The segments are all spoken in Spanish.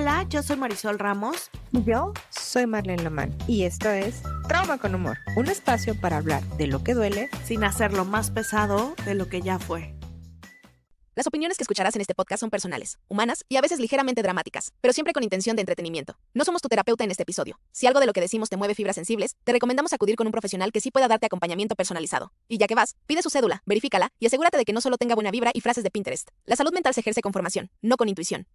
Hola, yo soy Marisol Ramos. Yo soy Marlene Lomán y esto es Trauma con Humor, un espacio para hablar de lo que duele sin hacerlo más pesado de lo que ya fue. Las opiniones que escucharás en este podcast son personales, humanas y a veces ligeramente dramáticas, pero siempre con intención de entretenimiento. No somos tu terapeuta en este episodio. Si algo de lo que decimos te mueve fibras sensibles, te recomendamos acudir con un profesional que sí pueda darte acompañamiento personalizado. Y ya que vas, pide su cédula, verifícala y asegúrate de que no solo tenga buena vibra y frases de Pinterest. La salud mental se ejerce con formación, no con intuición.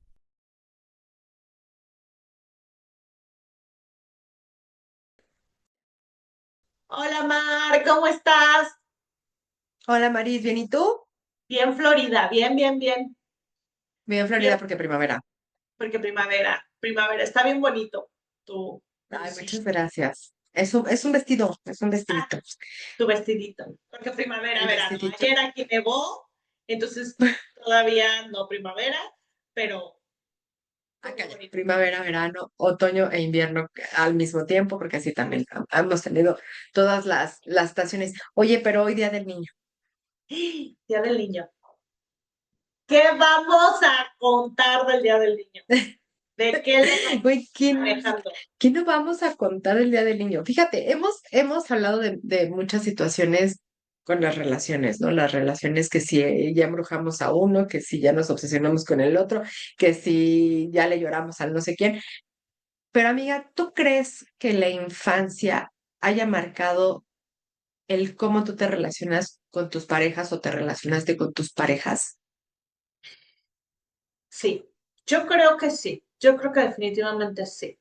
Hola Mar, ¿cómo estás? Hola Maris, ¿bien y tú? Bien Florida, bien, bien, bien. Bien Florida Bien, porque primavera. porque primavera, está bien bonito Ay, sí, muchas gracias. Es un vestido, es un vestidito. tu vestidito. Porque primavera, El verano. vestidito. Ayer aquí nevó, entonces todavía no primavera, pero Acá muy ya, bonito. primavera, verano, otoño e invierno al mismo tiempo, porque así también hemos tenido todas las estaciones. Oye, pero hoy Día del Niño. Día del Niño. ¿Qué vamos a contar del Día del Niño? ¿De qué le vamos Güey, manejando? ¿qué no vamos a contar el Día del Niño? Fíjate, hemos hablado de muchas situaciones con las relaciones, ¿no? Las relaciones que si ya embrujamos a uno, que si ya nos obsesionamos con el otro, que si ya le lloramos al no sé quién. Pero amiga, ¿tú crees que la infancia haya marcado el cómo tú te relacionas con tus parejas o te relacionaste con tus parejas? Sí, yo creo que sí. Yo creo que definitivamente sí.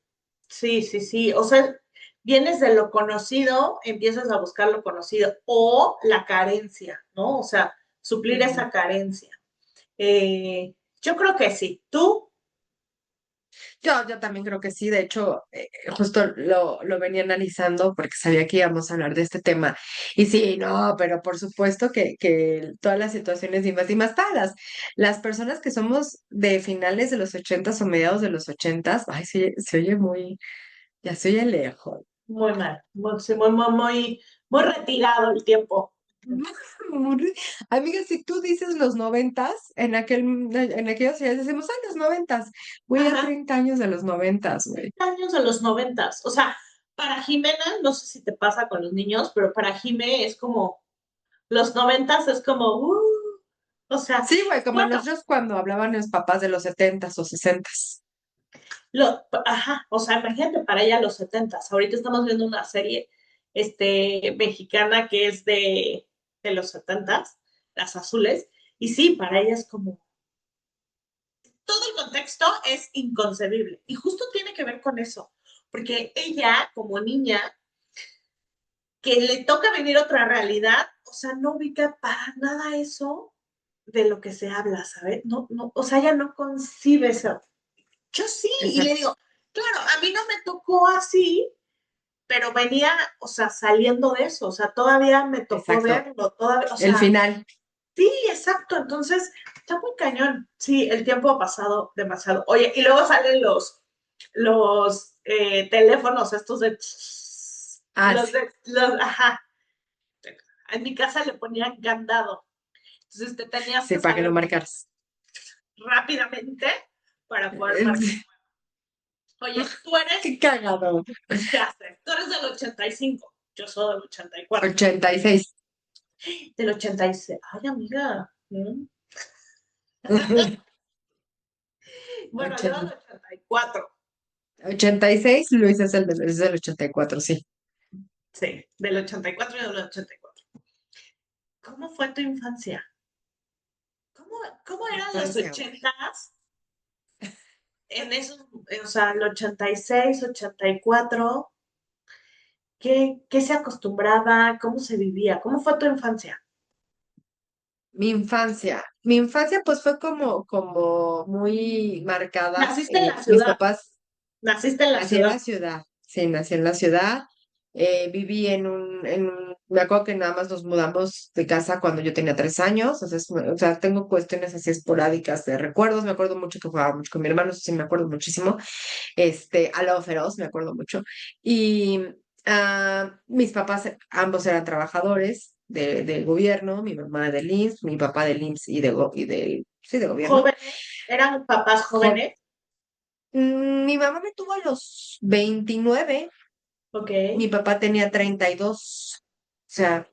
Sí, sí, sí. O sea, vienes de lo conocido, empiezas a buscar lo conocido o la carencia, ¿no? O sea, suplir Ujú. esa carencia. Yo creo que sí. ¿Tú? Yo también creo que sí, de hecho, justo lo venía analizando porque sabía que íbamos a hablar de este tema. Y sí, no, pero por supuesto que todas las situaciones y más todas las personas que somos de finales de los ochentas o mediados de los ochentas, ay, se oye muy, ya se oye lejos. Muy mal. Sí, muy retirado el tiempo. Amiga, si tú dices los noventas, en aquellos días decimos, los noventas, güey, ya Ajá. 30 años de los noventas, güey. Años de los 90. O sea, para Jimena, no sé si te pasa con los niños, pero para Jimé es como, los 90 es como, o sea, Sí, güey, como bueno, nosotros cuando hablaban los papás de los setentas o sesentas. Ajá, o sea, imagínate para ella los 70. Ahorita estamos viendo una serie mexicana que es de los 70, Las Azules, y sí, para ella es como, todo el contexto es inconcebible, y justo tiene que ver con eso, porque ella, como niña, que le toca venir otra realidad, o sea, no ubica para nada eso de lo que se habla, ¿sabes? No, no, o sea, ella no concibe eso. Yo sí, y le Exacto, digo, claro, a mí no me tocó así, pero venía, o sea, saliendo de eso, o sea, todavía me tocó exacto. verlo, todavía, o El sea, final. sí, exacto, entonces está muy cañón. Sí, el tiempo ha pasado demasiado. Oye, y luego salen los teléfonos estos de Ah, sí. ajá, en mi casa le ponían candado, entonces te tenías Sí, que para que no saber marcaras. rápidamente para poder marcar. Sí, Oye, tú eres, qué cagado. ya sé, tú eres del 85, yo soy del 84. 86. Del 86. Ay, amiga. Bueno, yo del 84. 86, Luis es del 84, sí. Sí, del 84 y del 84. ¿Cómo fue tu infancia? ¿Cómo Mi eran los infancia, güey. 80 en esos, o sea, el 86, 84? ¿Qué se acostumbraba? ¿Cómo se vivía? ¿Cómo fue tu infancia? Mi infancia pues fue como muy marcada. ¿Naciste en la Mis ciudad? papás. ¿Naciste en la Nací en ciudad? la ciudad, sí, nací en la ciudad. Viví me acuerdo que nada más nos mudamos de casa cuando yo tenía 3 años, o sea, tengo cuestiones así esporádicas de recuerdos, me acuerdo mucho que jugaba mucho con mi hermano, eso sí me acuerdo muchísimo, a Lado Feroz, me acuerdo mucho, y mis papás ambos eran trabajadores del gobierno, mi mamá del IMSS, mi papá del IMSS y sí, de gobierno. ¿Jóvenes? ¿Eran papás jóvenes? Mi mamá me tuvo a los 29, Ok, mi papá tenía 32. O sea,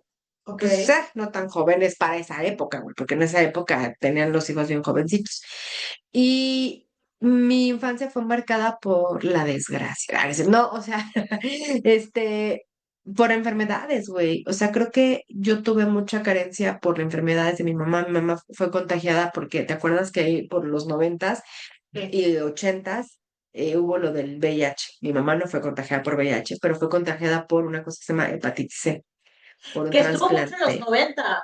ok. pues no tan jóvenes para esa época, güey, porque en esa época tenían los hijos bien jovencitos. Y mi infancia fue marcada por la desgracia. No, o sea, este, por enfermedades, güey. O sea, creo que yo tuve mucha carencia por las enfermedades de mi mamá. Mi mamá fue contagiada porque, ¿te acuerdas que ahí por los 90s Sí. y 80s hubo lo del VIH? Mi mamá no fue contagiada por VIH, pero fue contagiada por una cosa que se llama hepatitis C, por un Que estuvo mucho en los trasplante. 90s.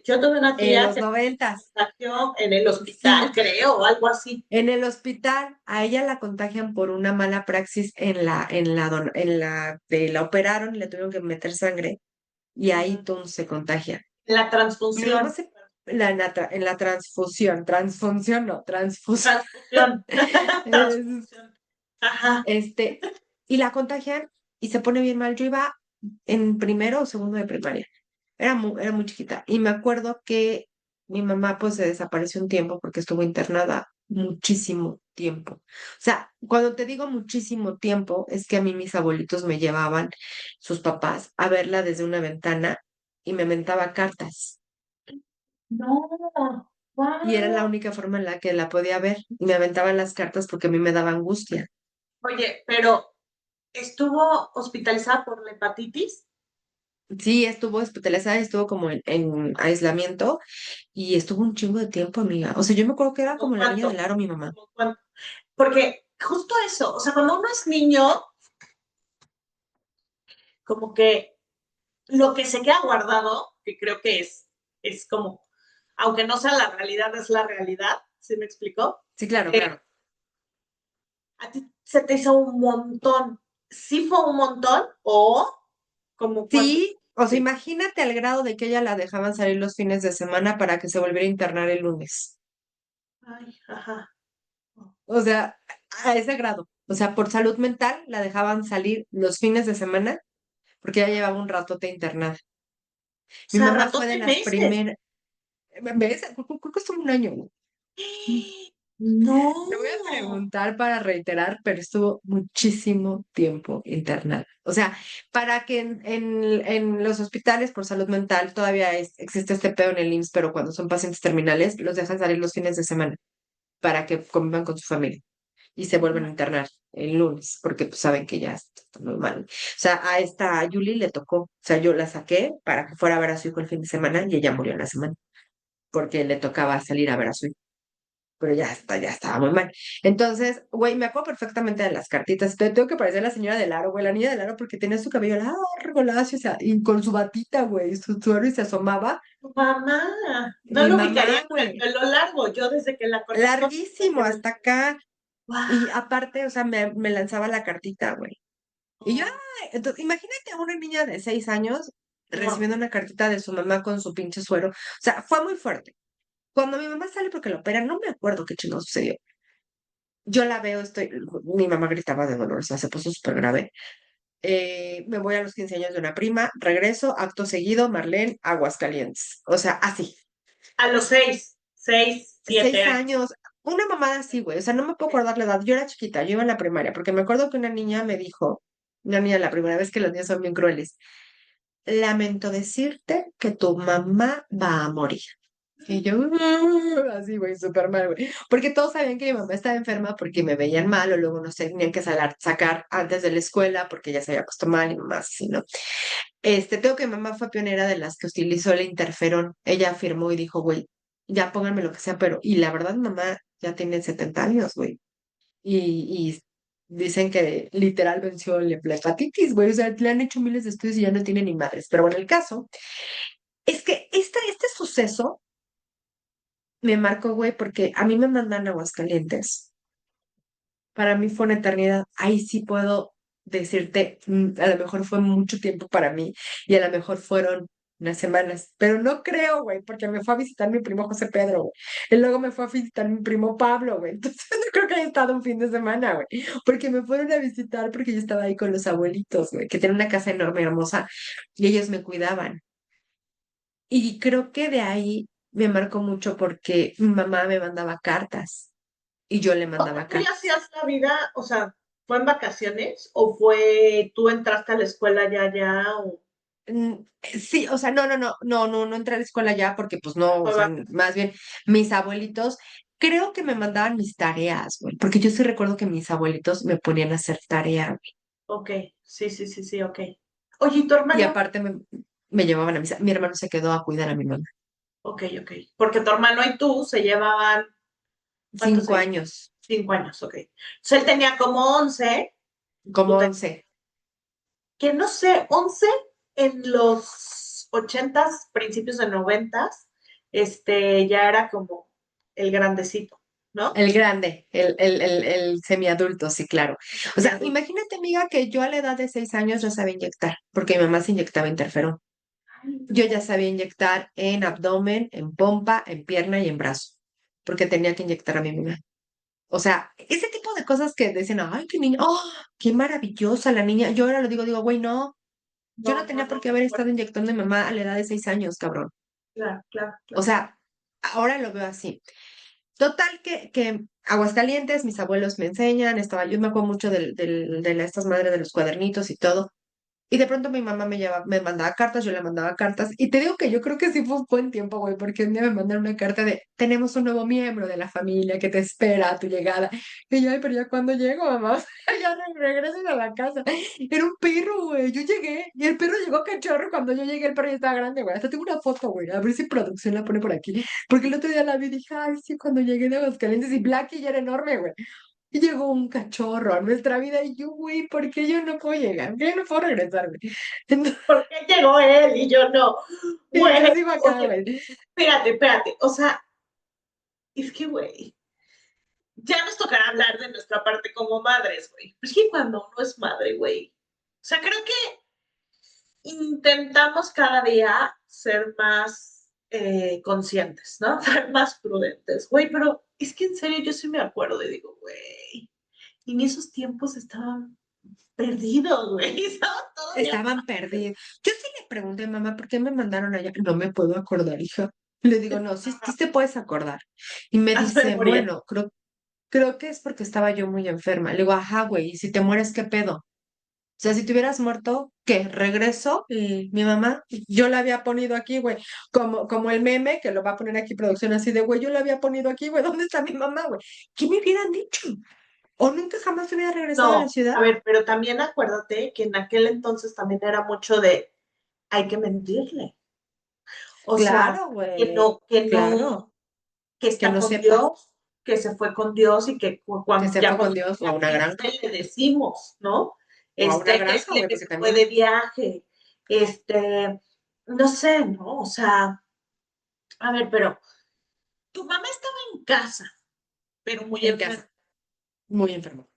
Yo tuve una En tía los que noventas, contagió en el hospital, sí, creo, o algo así. en el hospital a ella la contagian por una mala praxis la operaron y le tuvieron que meter sangre y ahí Ujú. tú se contagia. La Mi mamá transfusión. en la transfusión, no, transfusión. Transfusión. Es- Transfusión. Ajá. este, y la contagian y se pone bien mal. Yo iba en primero o segundo de primaria. Era muy chiquita. Y me acuerdo que mi mamá pues se desapareció un tiempo porque estuvo internada muchísimo tiempo. O sea, cuando te digo muchísimo tiempo, es que a mí mis abuelitos me llevaban, sus papás, a verla desde una ventana y me mentaba cartas. No. Y era la Wow. única forma en la que la podía ver. Y me aventaban las cartas porque a mí me daba angustia. Oye, pero estuvo hospitalizada por la hepatitis. Sí, estuvo hospitalizada, estuvo como en aislamiento y estuvo un chingo de tiempo, amiga. O sea, yo me acuerdo que era ¿Cómo como la niña del cuánto? aro, mi mamá. ¿Cómo cuánto? Porque justo eso, o sea, cuando uno es niño, como que lo que se queda guardado, que creo que es como, aunque no sea la realidad, es la realidad, ¿sí me explicó? Sí, claro, Eh, claro. a ti se te hizo un montón. ¿Sí fue un montón o como cuánto? Sí, o sea, Sí. imagínate al grado de que ella la dejaban salir los fines de semana para que se volviera a internar el lunes. Ay, ajá. O sea, a ese grado. O sea, por salud mental la dejaban salir los fines de semana porque ya llevaba un ratote internada. O Mi sea, mamá fue de ratote las meses. primeras, ¿ves? Creo que estuvo un año. No. Te voy a preguntar para reiterar, pero estuvo muchísimo tiempo internada. O sea, para que en los hospitales por salud mental todavía existe este pedo en el IMSS, pero cuando son pacientes terminales, los dejan salir los fines de semana para que convivan con su familia y se vuelven a internar el lunes, porque pues, saben que ya está muy mal. O sea, a esta Yuli le tocó, o sea, yo la saqué para que fuera a ver a su hijo el fin de semana y ella murió en la semana, porque le tocaba salir a ver a su hijo, pero ya estaba muy mal. Entonces, güey, me acuerdo perfectamente de las cartitas. Te tengo que parecer la señora del aro, güey, la niña del aro, porque tenía su cabello largo, lacio, o sea, y con su batita, güey, su aro y se asomaba. Mamá, no Mi lo ubicaría mamá, con el güey, pelo largo. Yo desde que la conozco, el larguísimo pelo. hasta acá. Y ¡Guau! aparte, o sea, me lanzaba la cartita, güey. Y yo, ay, entonces, imagínate a una niña de 6 años No, recibiendo una cartita de su mamá con su pinche suero. O sea, fue muy fuerte. Cuando mi mamá sale porque la operan, no me acuerdo qué chingado sucedió. Yo la veo, mi mamá gritaba de dolor, o sea, se puso súper grave. Me voy a los 15 años de una prima, regreso, acto seguido, Marlene, Aguascalientes. O sea, así. a los 6, 7 seis años. años, una mamada así, güey. O sea, no me puedo acordar la edad. Yo era chiquita, yo iba en la primaria, porque me acuerdo que una niña me dijo, una niña la primera vez que los niños son bien crueles, lamento decirte que tu mamá va a morir. Y yo, así, güey, súper mal, güey. Porque todos sabían que mi mamá estaba enferma porque me veían mal o luego no sé, tenían que sacar antes de la escuela porque ya se había puesto mal y mamá así, ¿no? Tengo que mi mamá fue pionera de las que utilizó el interferón. Ella afirmó y dijo, güey, ya pónganme lo que sea, pero, y la verdad, mamá ya tiene 70 años, güey. Y dicen que literal venció la hepatitis, güey. O sea, le han hecho miles de estudios y ya no tiene ni madres. Pero bueno, el caso es que este suceso me marcó, güey, porque a mí me mandan a Aguascalientes. Para mí fue una eternidad. Ahí sí puedo decirte, a lo mejor fue mucho tiempo para mí y a lo mejor fueron unas semanas, pero no creo, güey, porque me fue a visitar mi primo José Pedro, güey. Y luego me fue a visitar mi primo Pablo, güey. Entonces no creo que haya estado un fin de semana, güey, porque me fueron a visitar porque yo estaba ahí con los abuelitos, güey, que tienen una casa enorme, hermosa, y ellos me cuidaban. Y creo que de ahí me marcó mucho porque mi mamá me mandaba cartas. y yo le O mandaba sea, ¿tú ya cartas. hacías la vida, o sea, fue en vacaciones o fue tú entraste a la escuela ya o Sí, o sea, no entré a la escuela ya porque pues no, o fue sea, vacaciones? más bien mis abuelitos, creo que me mandaban mis tareas, güey, porque yo sí recuerdo que mis abuelitos me ponían a hacer tarea, güey, Ok, sí, ok. Oye, ¿y tu y hermano? aparte me llevaban a misa. Mi hermano se quedó a cuidar a mi mamá. Ok. Porque tu hermano y tú se llevaban, ¿cuántos se Cinco llevaban? años, 5 años, ok. Entonces él tenía como 11, tú como tenías, 11. que no sé, 11 en los 80s, principios de 90s, ya era como el grandecito, ¿no? El grande, el semiadulto, sí, claro. O sea, Semiadulto. imagínate, amiga, que yo a la edad de 6 años ya sabía inyectar, porque mi mamá se inyectaba interferón. Ay, Yo no. ya sabía inyectar en abdomen, en pompa, en pierna y en brazo, porque tenía que inyectar a mi mamá. O sea, ese tipo de cosas que dicen, ay, qué niña, oh, qué maravillosa la niña. Yo ahora lo digo, güey, no, yo no tenía por qué Qué haber estado fuerte. inyectando a mi mamá a la edad de 6 años, cabrón. O Claro. sea, ahora lo veo así. Total que Aguascalientes, mis abuelos me enseñan, yo me acuerdo mucho de estas madres de los cuadernitos y todo. Y de pronto mi mamá me mandaba cartas, yo le mandaba cartas. Y te digo que yo creo que sí fue un buen tiempo, güey, porque un día me mandaron una carta de, tenemos un nuevo miembro de la familia que te espera a tu llegada. Y yo, ay, pero ya cuando llego, mamá, ya regresas a la casa. Era un perro, güey. Yo llegué y el perro llegó cachorro. Cuando yo llegué, el perro ya estaba grande, güey. Hasta tengo una foto, güey. A ver si producción la pone por aquí. Porque el otro día la vi y dije, ay, sí, cuando llegué de Aguascalientes y Blackie ya era enorme, güey. Y llegó un cachorro a nuestra vida y yo, güey, ¿por qué yo no puedo llegar? ¿Por qué yo no puedo regresar, güey? Entonces, ¿Por qué llegó él y yo no? sí, Güey, así va acá, oye, güey. espérate. O sea, es que, güey, ya nos tocará hablar de nuestra parte como madres, güey. Es que cuando uno es madre, güey. O sea, creo que intentamos cada día ser más conscientes, ¿no? Ser más prudentes, güey, pero es que en serio yo sí me acuerdo y digo, güey, y en esos tiempos estaban perdidos, güey, estaba todo bien. Estaban perdidos. Yo sí le pregunté, mamá, ¿por qué me mandaron allá? No me puedo acordar, hija. Le digo, no, sí, sí te puedes acordar. Y me Haz dice, memoria. bueno, creo que es porque estaba yo muy enferma. Le digo, ajá, güey, y si te mueres, ¿qué pedo? O sea, si te hubieras muerto, ¿qué? ¿Regreso? Y mi mamá, yo la había ponido aquí, güey, como el meme que lo va a poner aquí producción así de, güey, yo la había ponido aquí, güey, ¿dónde está mi mamá, güey? ¿Qué me hubieran dicho? ¿O nunca jamás hubiera regresado a la No, ciudad? a ver, pero también acuérdate que en aquel entonces también era mucho de hay que mentirle. O sea, Claro, güey, que claro, no, que que está no con sepa Dios, que se fue con Dios y que que se ya fue cuando con Dios o a llega una granja, le decimos, ¿no? o a una Que granja, dile güey, que porque se fue también de viaje, no sé, ¿no? O sea, a ver, pero tu mamá estaba en casa, pero muy en casa, enferma. muy enfermo,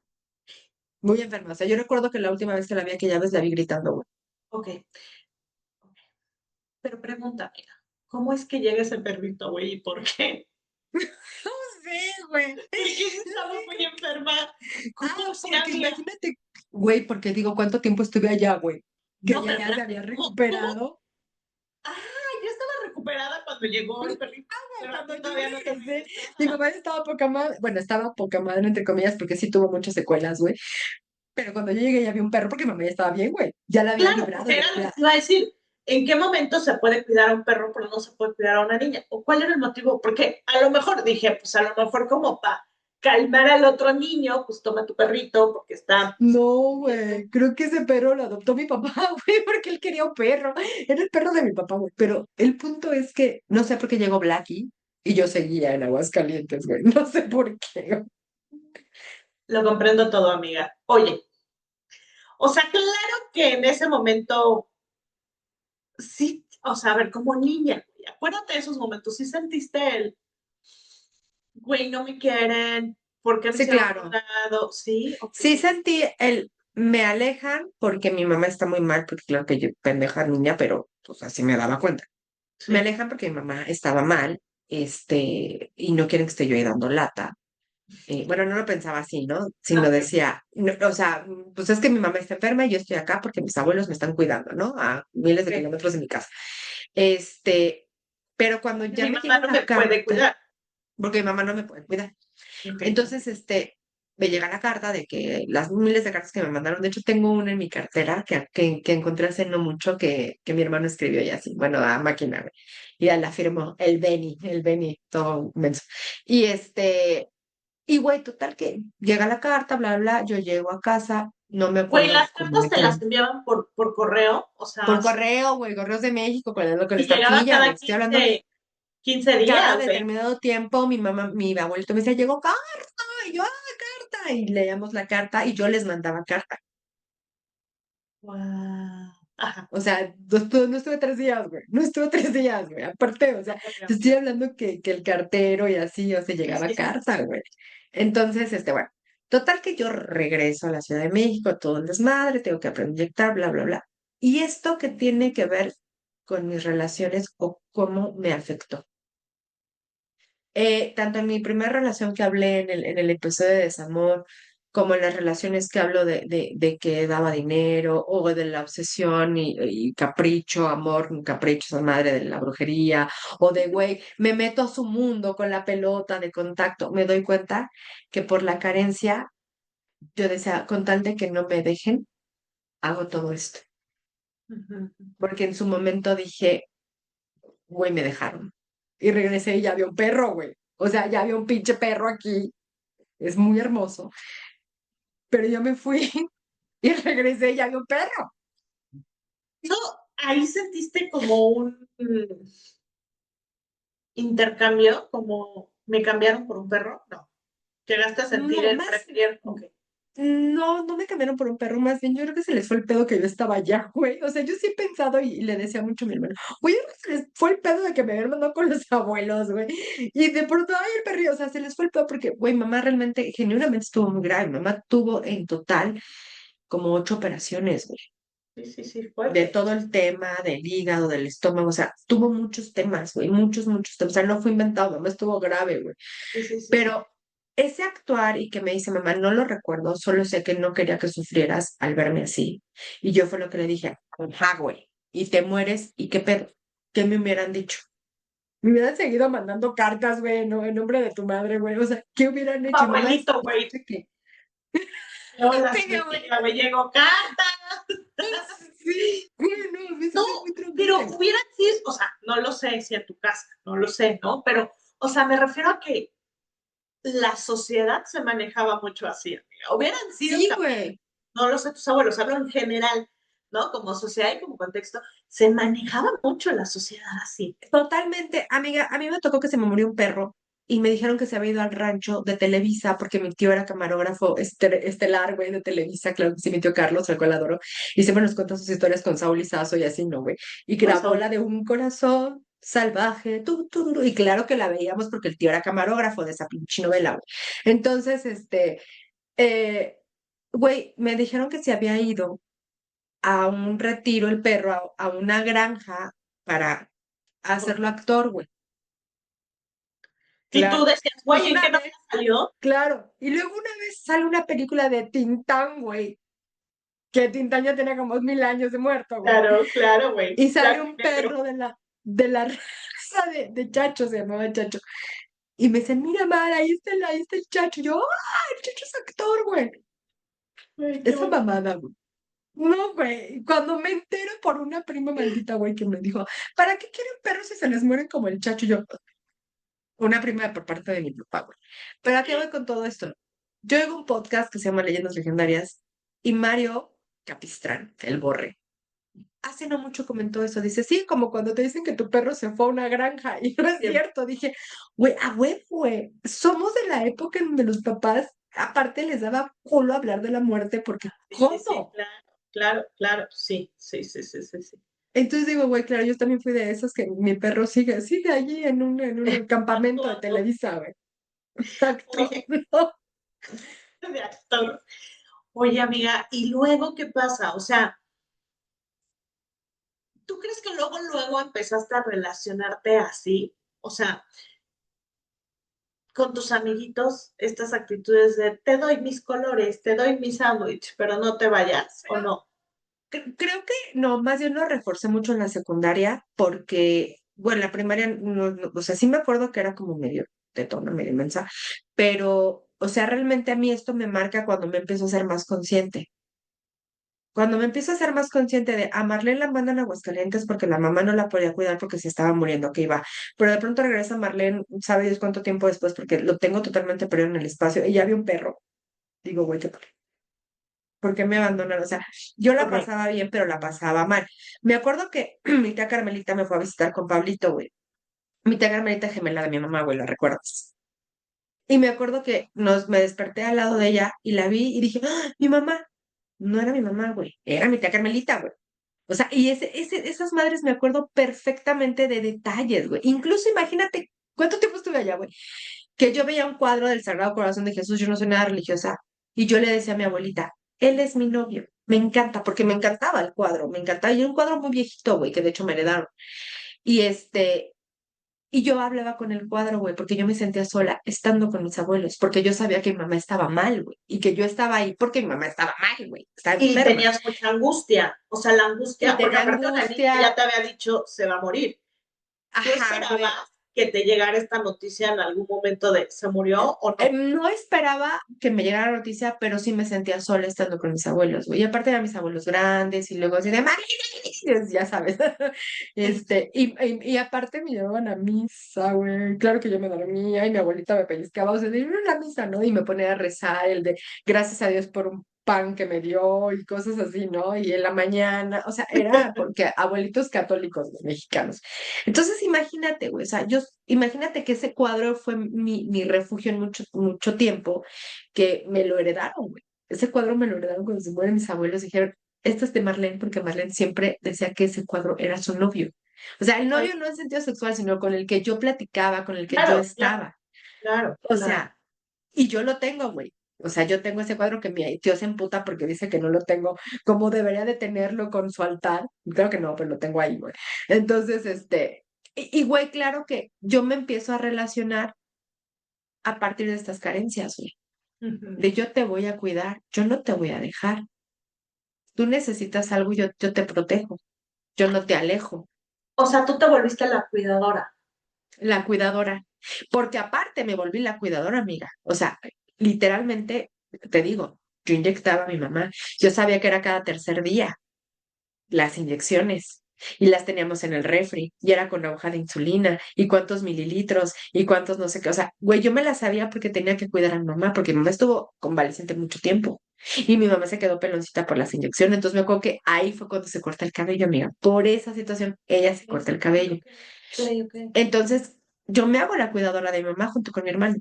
muy enfermo. O sea, yo recuerdo que la última vez que la vi aquella vez la vi gritando, güey. Ok, pero pregúntame, ¿cómo es que llega ese perrito, güey? ¿Y por qué? No sé, güey. Porque ella No estaba muy sé. enferma. ¿Cómo se Porque había? imagínate, güey, porque digo, ¿cuánto tiempo estuve allá, güey? Que No, ella pero ya se espérate, había ¿cómo? recuperado. Ah, ya estaba recuperada cuando llegó el perrito, pero a Cuando ti yo todavía no te regresé, mi regresaba. mamá estaba poca madre, bueno, estaba poca madre, entre comillas, porque sí tuvo muchas secuelas, güey. Pero cuando yo llegué ya vi un perro porque mi mamá ya estaba bien, güey. Ya la había Claro, librado, porque era lo que te iba a decir. ¿En qué momento se puede cuidar a un perro, pero no se puede cuidar a una niña? ¿O cuál era el motivo? Porque a lo mejor dije, pues a lo mejor como para calmar al otro niño, pues toma tu perrito porque está No, viendo. güey, creo que ese perro lo adoptó mi papá, güey, porque él quería un perro. Era el perro de mi papá, güey. Pero el punto es que no sé por qué llegó Blackie y yo seguía en Aguascalientes, güey. No sé por qué. Lo comprendo todo, amiga. Oye, o sea, claro que en ese momento sí, o sea, a ver, como niña, güey, acuérdate de esos momentos, sí sentiste el, güey, no me quieren, ¿por qué me Sí, hicieron a un claro. lado? Sí, ok. Sí sentí me alejan porque mi mamá está muy mal, porque claro que yo, pendeja niña, pero pues así me daba cuenta. Me Sí. alejan porque mi mamá estaba mal, y no quieren que esté yo ahí dando lata. Bueno, no lo pensaba así, ¿no? Sino Ok. decía, o sea, pues es que mi mamá está enferma y yo estoy acá porque mis abuelos me están cuidando, ¿no? A miles de Ok. kilómetros de mi casa. Este, pero cuando Porque ya mi me mamá llega no la me puede carta, cuidar. porque mi mamá no me puede cuidar. Ok. Entonces, me llega la carta de que las miles de cartas que me mandaron, de hecho tengo una en mi cartera que encontré hace no mucho que mi hermano escribió y así, bueno, a máquina, güey. Y ya la firmó el Beni, todo menso. Y y güey, total que llega la carta, bla, bla, yo llego a casa, no me Güey, acuerdo de las cómo cartas me te las quedé. enviaban por correo, o sea, Por así, correo, güey, Correos de México, con y llegaba estampilla, güey, cada estoy hablando quince cada días, güey. determinado tiempo, mi mamá, mi abuelito me decía, llegó carta, y yo, carta, y leíamos la carta y yo les mandaba carta. Wow. Ajá. O sea, no estuve 3 días, güey, no estuve 3 días, güey, aparte, o sea, te estoy hablando que el cartero y así, o sea, Sí, llegaba sí, sí. carta, güey. Entonces, bueno, total que yo regreso a la Ciudad de México, todo el desmadre, tengo que aprender a inyectar, bla, bla, bla. ¿Y esto qué tiene que ver con mis relaciones o cómo me afectó? Tanto en mi primera relación que hablé en el episodio de desamor, como en las relaciones que hablo de que daba dinero, o de la obsesión y capricho, amor, capricho, esa madre de la brujería, o de, güey, me meto a su mundo con la pelota de contacto, me doy cuenta que por la carencia, yo decía, con tal de que no me dejen, hago todo esto. Ujú. Porque en su momento dije, güey, me dejaron. Y regresé y ya había un perro, güey. O sea, ya había un pinche perro aquí. Es muy hermoso. Pero yo me fui y regresé y ya había un perro. ¿No? Ahí sentiste como un intercambio, como me cambiaron por un perro, no. Llegaste a sentir No, el más, preferir, ok. no me cambiaron por un perro, más bien yo creo que se les fue el pedo que yo estaba allá, güey. O sea, yo sí he pensado y le decía mucho a mi hermano, güey, yo creo que se les fue el pedo de que me habían mandado con los abuelos, güey. Y de pronto, ay, el perrillo, o sea, se les fue el pedo porque, güey, mamá realmente, genuinamente estuvo muy grave. Mamá tuvo en total como 8 operaciones, güey. Sí, sí, sí, De fuerte. todo el tema del hígado, del estómago, o sea, tuvo muchos temas, güey, muchos temas. O sea, no fue inventado, mamá estuvo grave, güey. Sí, sí, sí, sí. Pero ese actuar y que me dice mamá, no lo recuerdo, solo sé que no quería que sufrieras al verme así. Y yo fue lo que le dije, ajá, güey, y te mueres, ¿y qué pedo? ¿Qué me hubieran dicho? Me hubieran seguido mandando cartas, güey, ¿no? En nombre de tu madre, güey. O sea, ¿qué hubieran Tu hecho? Y mamá, abuelito, güey. ¿de qué? Hola, Sí, mi sueña, me abuelita. llegó carta. Sí, güey, no, me No, hizo muy pero traumante. hubiera sido, o sea, no lo sé si a tu casa, no lo sé, ¿no? Pero, o sea, me refiero a que la sociedad se manejaba mucho así, amiga. Hubieran sido Sí, capaz, güey. no lo sé tus abuelos, hablo en general, ¿no? Como sociedad y como contexto, se manejaba mucho la sociedad así. Totalmente, amiga, a mí me tocó que se me murió un perro y me dijeron que se había ido al rancho de Televisa porque mi tío era camarógrafo estelar, güey, de Televisa, claro que sí, mi tío Carlos, el cual adoro, y siempre nos cuenta sus historias con Saúl Lizazo y así, ¿no, güey? Y ¿No? grabó la de Un corazón salvaje, y claro que la veíamos porque el tío era camarógrafo de esa pinche novela, güey. Entonces, eh, güey, me dijeron que se había ido a un retiro el perro, a una granja para hacerlo actor, güey. Y tú Claro. decías, Y güey, ¿en una qué vez, novela salió? claro. Y luego una vez sale una película de Tintán, güey. Que Tintán ya tenía como 1000 años de muerto, güey. Claro, claro, güey. Y sale Blanco y un negro. perro de la raza de Chacho, se llamaba Chacho. Y me dicen, mira, Mara, ahí está el Chacho. Y yo, ¡ah! El Chacho es actor, güey. Ay, qué Esa bonito. mamada, güey. No, güey. Cuando me entero por una prima maldita, güey, que me dijo, ¿para qué quieren perros si se les mueren como el Chacho? Y yo, una prima por parte de mi papá, güey. Pero ¿a qué voy con todo esto? Yo oigo un podcast que se llama Leyendas Legendarias y Mario Capistrán, el Borre, hace no mucho comentó eso. Dice, sí, como cuando te dicen que tu perro se fue a una granja. Y no es Siempre. cierto. Dije, güey, a huevo, güey. Somos de la época en donde los papás, aparte, les daba culo hablar de la muerte porque, Sí, sí, sí, ¿cómo? claro, claro, claro, sí, sí, sí, sí, sí, sí. Entonces digo, güey, claro, yo también fui de esos que mi perro sigue allí en un campamento de Actuando. Televisa, güey. Exacto. Oye, ¿No? de actor. Oye, amiga, ¿y luego qué pasa? O sea, ¿tú crees que luego empezaste a relacionarte así? O sea, con tus amiguitos, estas actitudes de te doy mis colores, te doy mi sándwich, pero no te vayas, ¿o no? Creo que no, más bien lo reforcé mucho en la secundaria porque, bueno, la primaria, o sea, sí me acuerdo que era como medio. tetona, medio inmensa, pero, o sea, realmente a mí esto me marca cuando me empiezo a ser más consciente. Cuando me empiezo a ser más consciente de a Marlene la mandan a Aguascalientes porque la mamá no la podía cuidar porque se estaba muriendo, que iba. Pero de pronto regresa Marlene, sabe Dios cuánto tiempo después, porque lo tengo totalmente perdido en el espacio. Y ya había un perro. Digo, güey, ¿por qué me abandonaron? O sea, yo la Ok. pasaba bien, pero la pasaba mal. Me acuerdo que mi tía Carmelita me fue a visitar con Pablito, güey. Mi tía Carmelita es gemela de mi mamá, güey, ¿la recuerdas? Y me acuerdo que me desperté al lado de ella y la vi y dije, ¡ah, mi mamá! No era mi mamá, güey, era mi tía Carmelita, güey. O sea, y esas madres me acuerdo perfectamente de detalles, güey. Incluso imagínate, ¿cuánto tiempo estuve allá, güey? Que yo veía un cuadro del Sagrado Corazón de Jesús, yo no soy nada religiosa, y yo le decía a mi abuelita, él es mi novio, me encanta, porque me encantaba el cuadro, me encantaba, y era un cuadro muy viejito, güey, que de hecho me heredaron. Y y yo hablaba con el cuadro, güey, porque yo me sentía sola estando con mis abuelos, porque yo sabía que mi mamá estaba mal, güey, y que yo estaba ahí porque mi mamá estaba mal, güey, estaba Y enferma. tenías mucha angustia, o sea, la Y angustia, porque tenía aparte una niña ya angustia, te había dicho se va a morir. ¿Tú ajá, güey. esperabas que te llegara esta noticia en algún momento de se murió o no? No esperaba que me llegara la noticia, pero sí me sentía sola estando con mis abuelos, güey. Y aparte eran mis abuelos grandes y luego así de, "Mari", ya sabes. Y aparte me llevaban a misa, güey. Claro que yo me dormía y mi abuelita me pellizcaba, o sea, de ir a la misa, ¿no? Y me ponía a rezar el de gracias a Dios por un pan que me dio y cosas así, ¿no? Y en la mañana, o sea, era porque abuelitos católicos, güey, mexicanos. Entonces imagínate, güey, o sea, imagínate que ese cuadro fue mi refugio en mucho, mucho tiempo, que me lo heredaron, güey. Ese cuadro me lo heredaron cuando se mueren mis abuelos, dijeron, esto es de Marlene, porque Marlene siempre decía que ese cuadro era su novio. O sea, el Ay, novio no en sentido sexual, sino con el que yo platicaba, con el que yo claro, claro, estaba. claro, O claro. sea, y yo lo tengo, güey. O sea, yo tengo ese cuadro que mi tío se emputa porque dice que no lo tengo como debería de tenerlo con su altar. Creo que no, pero lo tengo ahí, güey. Entonces, güey, claro que yo me empiezo a relacionar a partir de estas carencias, güey. Ujú. De yo te voy a cuidar, yo no te voy a dejar. Tú necesitas algo y yo te protejo, yo no te alejo. O sea, tú te volviste la cuidadora. La cuidadora. Porque aparte me volví la cuidadora, amiga. O sea, literalmente, te digo, yo inyectaba a mi mamá. Yo sabía que era cada tercer día las inyecciones y las teníamos en el refri y era con aguja de insulina y cuántos mililitros y cuántos no sé qué. O sea, güey, yo me las sabía porque tenía que cuidar a mi mamá porque mi mamá estuvo convaleciente mucho tiempo y mi mamá se quedó peloncita por las inyecciones. Entonces me acuerdo que ahí fue cuando se corta el cabello, amiga. Por esa situación, ella se corta el cabello. Ok, ok. Entonces, yo me hago la cuidadora de mi mamá junto con mi hermano.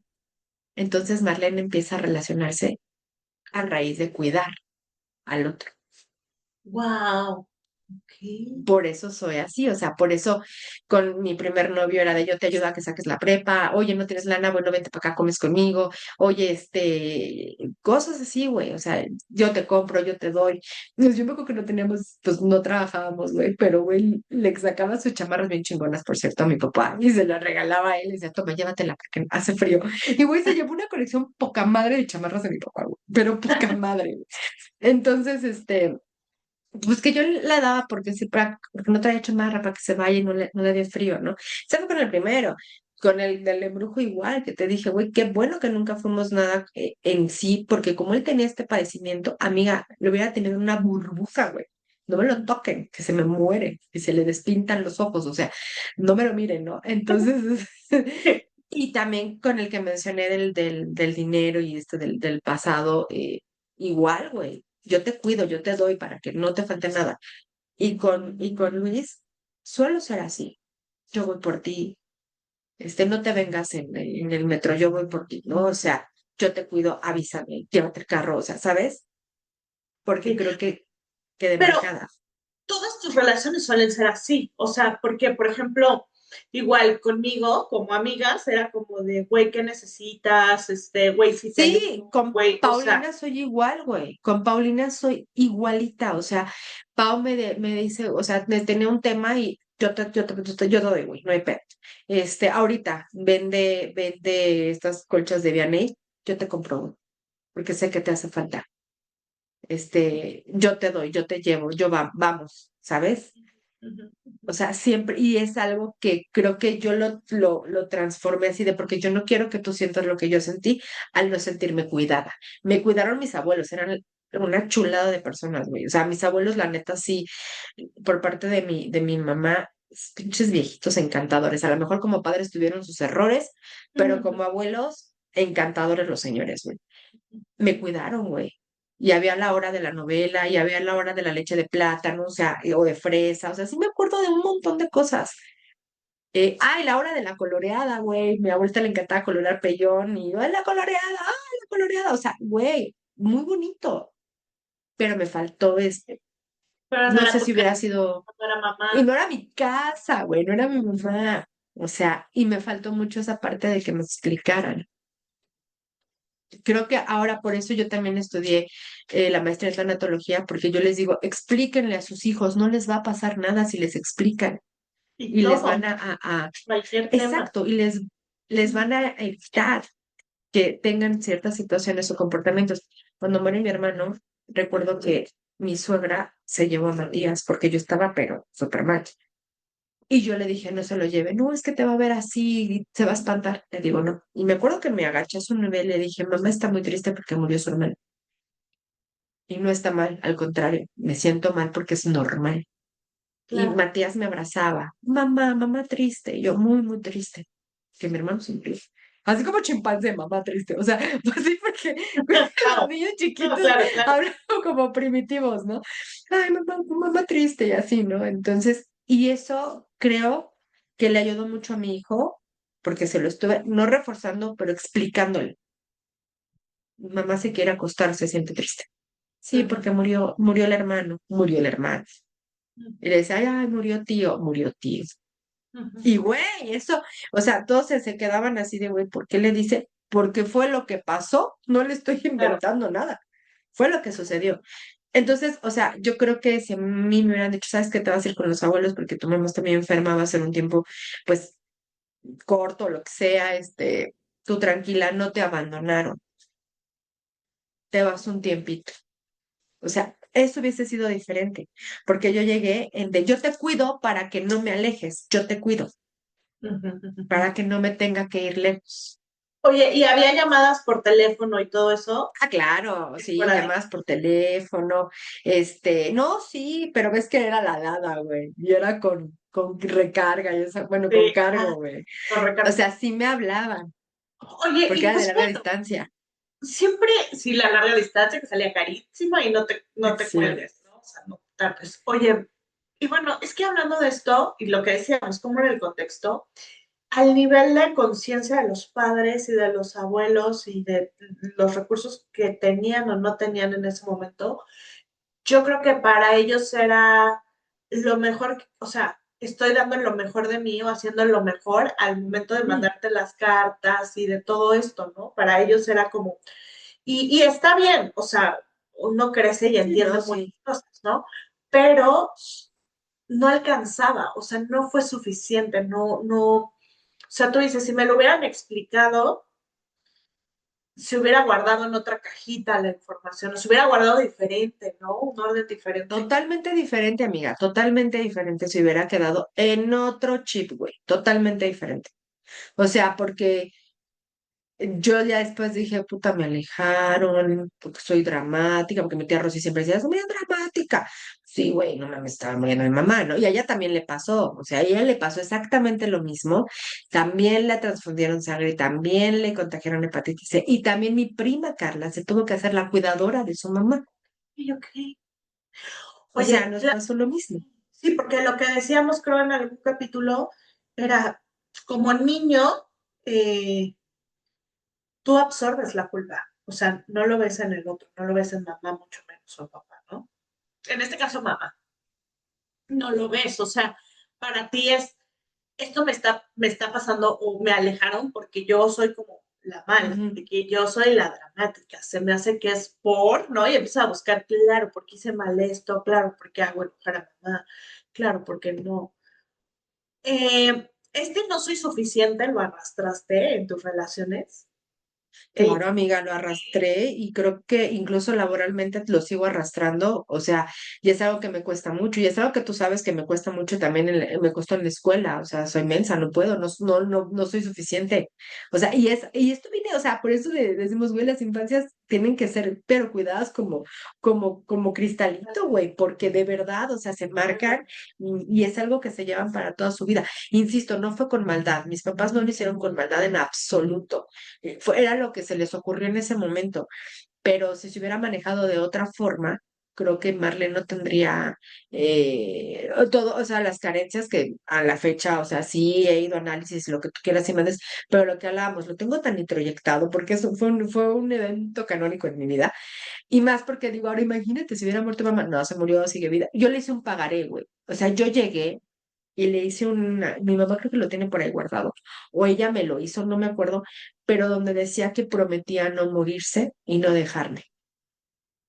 Entonces, Marlene empieza a relacionarse a raíz de cuidar al otro. Wow. Ok. Por eso soy así, o sea, por eso con mi primer novio era de yo te ayudo a que saques la prepa, oye, no tienes lana, bueno, vente para acá, comes conmigo, oye, cosas así, güey, o sea, yo te compro, yo te doy. Pues yo me acuerdo que no teníamos, pues no trabajábamos, güey, pero güey, le sacaba sus chamarras bien chingonas, por cierto, a mi papá, y se las regalaba a él, y decía, toma, llévatela porque hace frío. Y güey, se llevó una colección poca madre de chamarras de mi papá, güey, pero poca madre, güey. Entonces, pues que yo la daba porque, sí, porque no traía chamarra para que se vaya y no le dé frío, ¿no? Se fue con el primero, con el del embrujo igual, que te dije, güey, qué bueno que nunca fuimos nada en sí, porque como él tenía este padecimiento, amiga, lo hubiera tenido en una burbuja, güey. No me lo toquen, que se me muere, que se le despintan los ojos, o sea, no me lo miren, ¿no? Entonces, y también con el que mencioné del dinero y del pasado, igual, güey. Yo te cuido, yo te doy para que no te falte nada. Y con Luis, suelo ser así. Yo voy por ti. No te vengas en el metro, yo voy por ti, ¿no? O sea, yo te cuido, avísame, llévate el carro, o sea, ¿sabes? Porque Sí. creo que de Pero marcada. todas tus relaciones suelen ser así, o sea, porque, por ejemplo, igual conmigo, como amigas, era como de, güey, ¿qué necesitas? Güey, si te Sí, ayudo, con güey, o sea, Paulina soy igual, güey. Con Paulina soy igualita. O sea, Pau me dice, o sea, me tenía un tema y yo te doy, güey, no hay pedo. Ahorita vende estas colchas de Vianey, yo te compro uno, porque sé que te hace falta. Yo te doy, yo te llevo, vamos, ¿sabes? Ujú. O sea, siempre, y es algo que creo que yo lo transformé así de porque yo no quiero que tú sientas lo que yo sentí al no sentirme cuidada. Me cuidaron mis abuelos, eran una chulada de personas, güey. O sea, mis abuelos, la neta, sí, por parte de mi mamá, pinches viejitos encantadores. A lo mejor como padres tuvieron sus errores, pero Ujú. como abuelos, encantadores los señores, güey. Me cuidaron, güey. Y había la hora de la novela, y había la hora de la leche de plátano, o sea, o de fresa, o sea, sí me acuerdo de un montón de cosas. Ay, la hora de la coloreada, güey. Mi abuelita le encantaba colorear pellón y, ¡ay, la coloreada! ¡Ay, la coloreada! O sea, güey, muy bonito. Pero me faltó Pero no no era sé tu si casa, hubiera sido, no era y mamá. no era mi casa, güey, no era mi mamá. O sea, y me faltó mucho esa parte de que me explicaran. Creo que ahora por eso yo también estudié la maestría en tanatología, porque yo les digo, explíquenle a sus hijos, no les va a pasar nada si les explican Y y les todo, van cualquier tema. exacto, y les van a evitar que tengan ciertas situaciones o comportamientos. Cuando muere mi hermano, recuerdo que mi suegra se llevó a Matías porque yo estaba, pero súper mal. Y yo le dije, no se lo lleve, no, es que te va a ver así, se va a espantar. Le digo, no. Y me acuerdo que me agaché a su nivel y le dije, mamá está muy triste porque murió su hermano. Y no está mal, al contrario, me siento mal porque es normal. Y Claro. Matías me abrazaba, mamá, mamá triste, y yo muy, muy triste, que mi hermano se murió. Así como chimpancé, mamá triste, o sea, pues sí, porque los Claro, niños no, chiquitos claro, claro. hablan como primitivos, ¿no? Ay, mamá, mamá triste y así, ¿no? Entonces, y eso creo que le ayudó mucho a mi hijo, porque se lo estuve, no reforzando, pero explicándole. Mamá se quiere acostar, se siente triste. Sí, Ujú, porque murió el hermano, murió el hermano. Y le decía, ay, ay, murió tío, murió tío. ujú. Y güey, eso, o sea, todos se quedaban así de, güey, ¿por qué le dice? Porque fue lo que pasó, no le estoy Claro. inventando nada, fue lo que sucedió. Entonces, o sea, yo creo que si a mí me hubieran dicho, ¿sabes qué te vas a ir con los abuelos? Porque tu mamá está muy enferma, va a ser un tiempo, pues, corto, lo que sea, tú tranquila, no te abandonaron, te vas un tiempito. O sea, eso hubiese sido diferente, porque yo llegué en de, yo te cuido para que no me alejes, yo te cuido, Ujú, ujú. para que no me tenga que ir lejos. Oye, ¿y había llamadas por teléfono y todo eso? Ah, claro, sí, Fuera de... llamadas por teléfono, no, sí, pero ves que era la dada, güey, y era con recarga, y esa, bueno, con Sí, ajá, cargo, güey. O correcto. sea, sí me hablaban, Oye, porque y era de pues larga bueno, distancia. siempre, sí, la larga distancia que salía carísima y no te Sí. cuelgues, ¿no? O sea, no tardes. Oye, y bueno, es que hablando de esto y lo que decíamos, como en el contexto, al nivel de conciencia de los padres y de los abuelos y de los recursos que tenían o no tenían en ese momento, yo creo que para ellos era lo mejor, o sea, estoy dando lo mejor de mí o haciendo lo mejor al momento de Mm, mandarte las cartas y de todo esto, ¿no? Para ellos era como, y está bien, o sea, uno crece y sí, entiende no, muchas sí. cosas, ¿no? Pero no alcanzaba, o sea, no fue suficiente, o sea, tú dices, si me lo hubieran explicado, se hubiera guardado en otra cajita la información, o se hubiera guardado diferente, ¿no? Un orden diferente. Totalmente diferente, amiga, totalmente diferente si hubiera quedado en otro chip, güey, totalmente diferente. O sea, porque yo ya después dije, puta, me alejaron, porque soy dramática, porque mi tía Rosy siempre decía, es muy dramática. Sí, güey, no mames, estaba muriendo mi mamá, ¿no? Y a ella también le pasó, o sea, a ella le pasó exactamente lo mismo. También le transfundieron sangre, y también le contagiaron hepatitis C, y también mi prima Carla se tuvo que hacer la cuidadora de su mamá. Y ok. O sea, Oye, nos pasó lo mismo. sí, porque lo que decíamos, creo, en algún capítulo era, como niño, eh, tú absorbes la culpa. O sea, no lo ves en el otro, no lo ves en mamá, mucho menos o en papá, ¿no? En este caso, mamá. No lo ves, o sea, para ti es, esto me está pasando o me alejaron porque yo soy como la mala, Ujú. porque yo soy la dramática, se me hace que es por, ¿no? Y empiezo a buscar, claro, porque hice mal esto, claro, porque hago enojar a mamá, claro, porque no. ¿Este no soy suficiente lo arrastraste en tus relaciones? Claro, amiga, lo arrastré y creo que incluso laboralmente lo sigo arrastrando, o sea, y es algo que me cuesta mucho, y es algo que tú sabes que me cuesta mucho también, me costó en la escuela, o sea, soy mensa, no puedo, no soy suficiente, o sea, y esto viene, o sea, por eso decimos, güey, las infancias tienen que ser, pero cuidadas como cristalito, güey, porque de verdad, o sea, se marcan y es algo que se llevan para toda su vida. Insisto, no fue con maldad, mis papás no lo hicieron con maldad en absoluto, era lo que se les ocurrió en ese momento, pero si se hubiera manejado de otra forma, creo que Marlene no tendría todo, o sea, las carencias que a la fecha, o sea, sí he ido a análisis, lo que tú quieras y mandes, pero lo que hablábamos, lo tengo tan introyectado porque eso fue un evento canónico en mi vida, y más porque digo, ahora imagínate, si hubiera muerto mamá, no, se murió, sigue vida. Yo le hice un pagaré, güey, o sea, yo llegué y le hice mi mamá creo que lo tiene por ahí guardado, o ella me lo hizo, no me acuerdo, pero donde decía que prometía no morirse y no dejarme.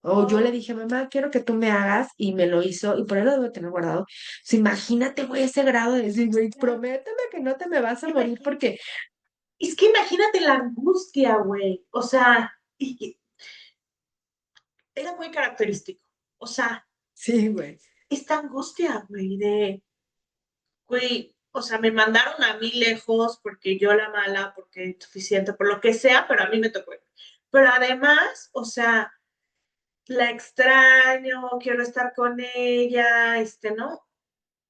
O yo le Oh, dije, mamá, quiero que tú me hagas, y me lo hizo, y por ahí lo debo tener guardado. O sea, imagínate, güey, ese grado de decir, güey, prométeme que no te me vas a morir, imagi- porque es que imagínate la angustia, güey. O sea, era muy característico. O sea, sí, güey. esta angustia, güey, güey, o sea, me mandaron a mí lejos porque yo la mala, porque insuficiente, por lo que sea, pero a mí me tocó. Pero además, o sea, la extraño, quiero estar con ella, ¿no?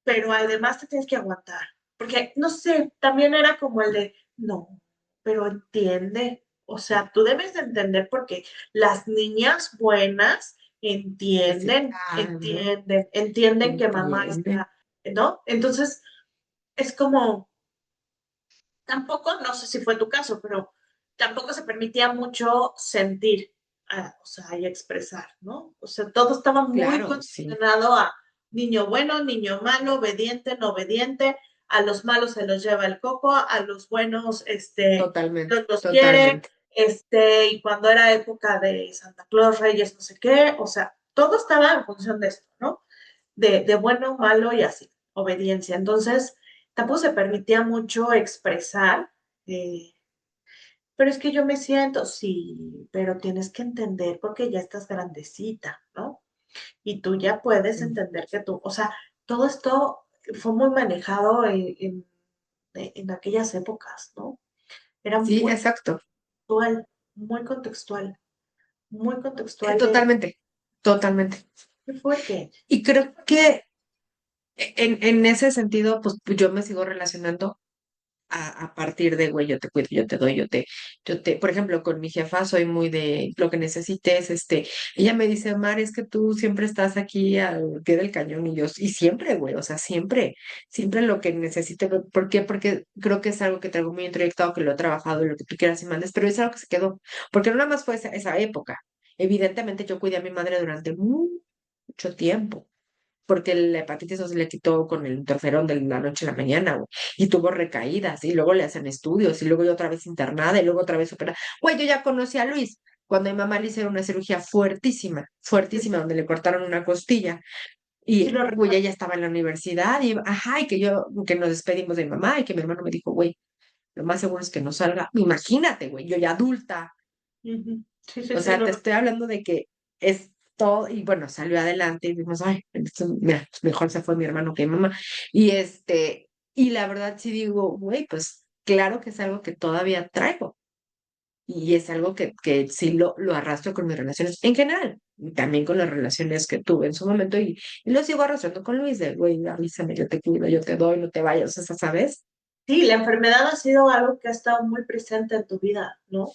Pero además te tienes que aguantar, porque, no sé, también era como el de, no, pero entiende, o sea, tú debes de entender porque las niñas buenas Sí, claro, entienden que mamá entiende. está, ¿no? Entonces, es como, tampoco, no sé si fue tu caso, pero tampoco se permitía mucho sentir, o sea, y expresar, ¿no? O sea, todo estaba muy Claro, sí, condicionado a niño bueno, niño malo, obediente, no obediente, a los malos se los lleva el coco, a los buenos, totalmente, los quiere, totalmente. y cuando era época de Santa Claus, Reyes, no sé qué, o sea, todo estaba en función de esto, ¿no? De bueno, malo y así, obediencia. Entonces, tampoco se permitía mucho expresar, eh, pero es que yo me siento, sí, pero tienes que entender porque ya estás grandecita, ¿no? Y tú ya puedes entender que tú, o sea, todo esto fue muy manejado en aquellas épocas, ¿no? Era Sí, muy exacto. contextual, muy contextual, muy contextual de Totalmente, totalmente. qué fuerte. Y creo que en ese sentido, pues yo me sigo relacionando a partir de, güey, yo te cuido, yo te doy, por ejemplo, con mi jefa soy muy de lo que necesites, ella me dice, Mar, es que tú siempre estás aquí al pie del cañón, y yo, y siempre, güey, o sea, siempre lo que necesite. ¿Por qué? Porque creo que es algo que traigo muy introyectado, que lo he trabajado, y lo que tú quieras y mandes, pero es algo que se quedó, porque no nada más fue esa época. Evidentemente yo cuidé a mi madre durante mucho tiempo, porque la hepatitis no se le quitó con el interferón de la noche a la mañana, güey, y tuvo recaídas, y luego le hacen estudios, y luego yo otra vez internada, y luego otra vez operada. Güey, yo ya conocí a Luis, cuando a mi mamá le hicieron una cirugía fuertísima, Sí, fuertísima, donde le cortaron una costilla, sí y, lo güey, recuerdo. ella estaba en la universidad, y, ajá, y que nos despedimos de mi mamá, y que mi hermano me dijo, güey, lo más seguro es que no salga. Imagínate, güey, yo ya adulta, Ujú. Sí, sí, o sí, sea, lo te estoy recuerdo. hablando de que es todo, y bueno, salió adelante y vimos, ay, mira, pues mejor se fue mi hermano que mi mamá. Y y la verdad sí digo, güey, pues claro que es algo que todavía traigo. Y es algo que sí lo arrastro con mis relaciones en general, y también con las relaciones que tuve en su momento, y lo sigo arrastrando con Luis, de, güey, avísame, yo te cuido, yo te doy, no te vayas, o sea, ¿sabes? Sí, la enfermedad ha sido algo que ha estado muy presente en tu vida, ¿no?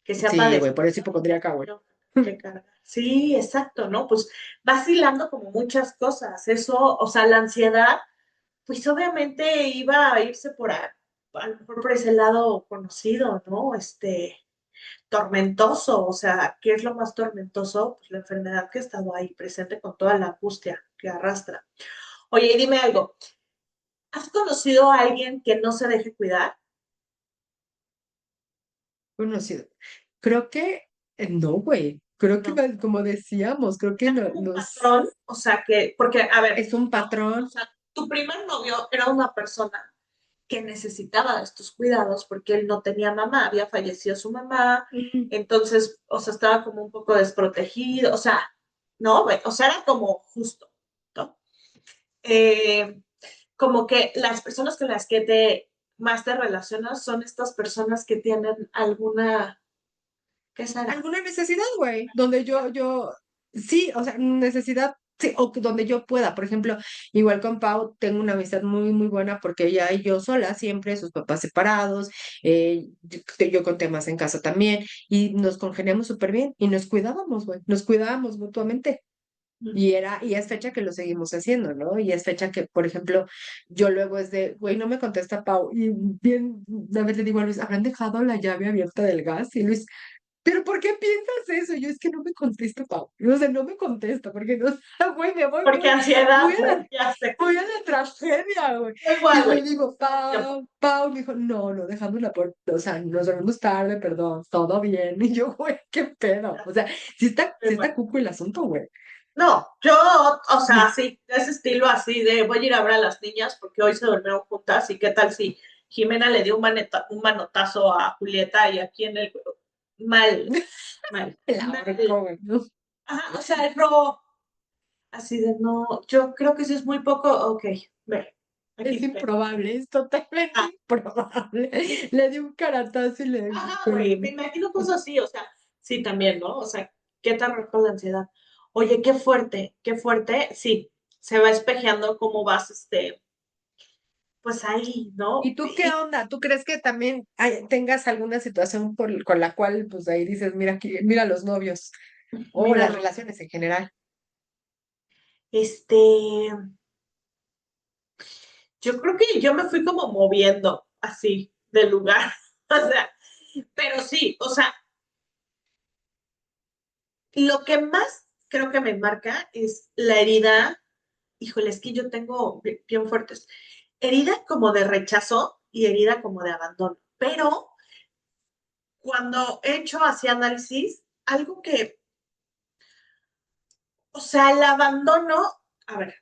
Que se ha Sí, güey, por padecido eso hipocondríaca, güey. no, que cargar. Sí, exacto, ¿no? Pues vas hilando como muchas cosas. Eso, o sea, la ansiedad, pues obviamente iba a irse a lo mejor por ese lado conocido, ¿no? Tormentoso, o sea, ¿qué es lo más tormentoso? Pues la enfermedad que ha estado ahí presente con toda la angustia que arrastra. Oye, y dime algo, ¿has conocido a alguien que no se deje cuidar? Conocido. Creo que no, güey. Creo que No. como decíamos, creo que Era no, como un patrón, o sea, porque, a ver, es un ¿no? O patrón. sea, tu primer novio era una persona que necesitaba de estos cuidados porque él no tenía mamá, había fallecido su mamá, entonces, o sea, estaba como un poco desprotegido, o sea, no, o sea, era como justo, ¿no? Eh, Como que las personas con las que más te relacionas son estas personas que tienen alguna, ¿qué será? Alguna necesidad, güey, donde sí, o sea, necesidad, sí, o donde yo pueda. Por ejemplo, igual con Pau, tengo una amistad muy, muy buena porque ella y yo sola, siempre, sus papás separados, yo con temas en casa también, y nos congeniamos súper bien y nos cuidábamos, güey, nos cuidábamos mutuamente. Y es fecha que lo seguimos haciendo, ¿no? Y es fecha que, por ejemplo, yo luego es de, güey, no me contesta Pau. Y bien, a veces le digo a Luis, ¿habrán dejado la llave abierta del gas? Y Luis, ¿pero por qué piensas eso? Yo es que no me contesta, Pau. O sea, no me contesta, porque no, güey, me voy, Porque ansiedad, voy a la, ya sé. voy a la tragedia, güey. Igual, Y le güey. digo, Pau, me dijo, no, dejamos la puerta, o sea, nos dormimos tarde, perdón, todo bien. Y yo, güey, qué pedo. O sea, sí está cuco el asunto, güey. No, yo, o sea, sí, de ese estilo así de voy a ir a ver a las niñas porque hoy se durmieron juntas y qué tal si Jimena le dio un manotazo a Julieta y aquí en el mal, mal, La mal. ahorcó, güey, ¿no? Ajá, o sea, no, así de no, yo creo que sí es muy poco, ok, ve, aquí Es está. improbable, es totalmente Ah, improbable. Le di un caratazo y le ajá, güey, me colgué. imagino cosas así, o sea, sí también, ¿no? O sea, ¿qué tal con la ansiedad? Oye, qué fuerte, sí, se va espejeando cómo vas, pues ahí, ¿no? ¿Y tú qué onda? ¿Tú crees que también tengas alguna situación con la cual, pues ahí dices, mira aquí, mira los novios o las Míralo, relaciones en general? este, yo creo que yo me fui como moviendo así del lugar, o sea, pero sí, o sea, lo que más creo que me marca es la herida, híjole, es que yo tengo bien fuertes, herida como de rechazo y herida como de abandono, pero cuando he hecho así análisis, algo que, o sea, el abandono, a ver,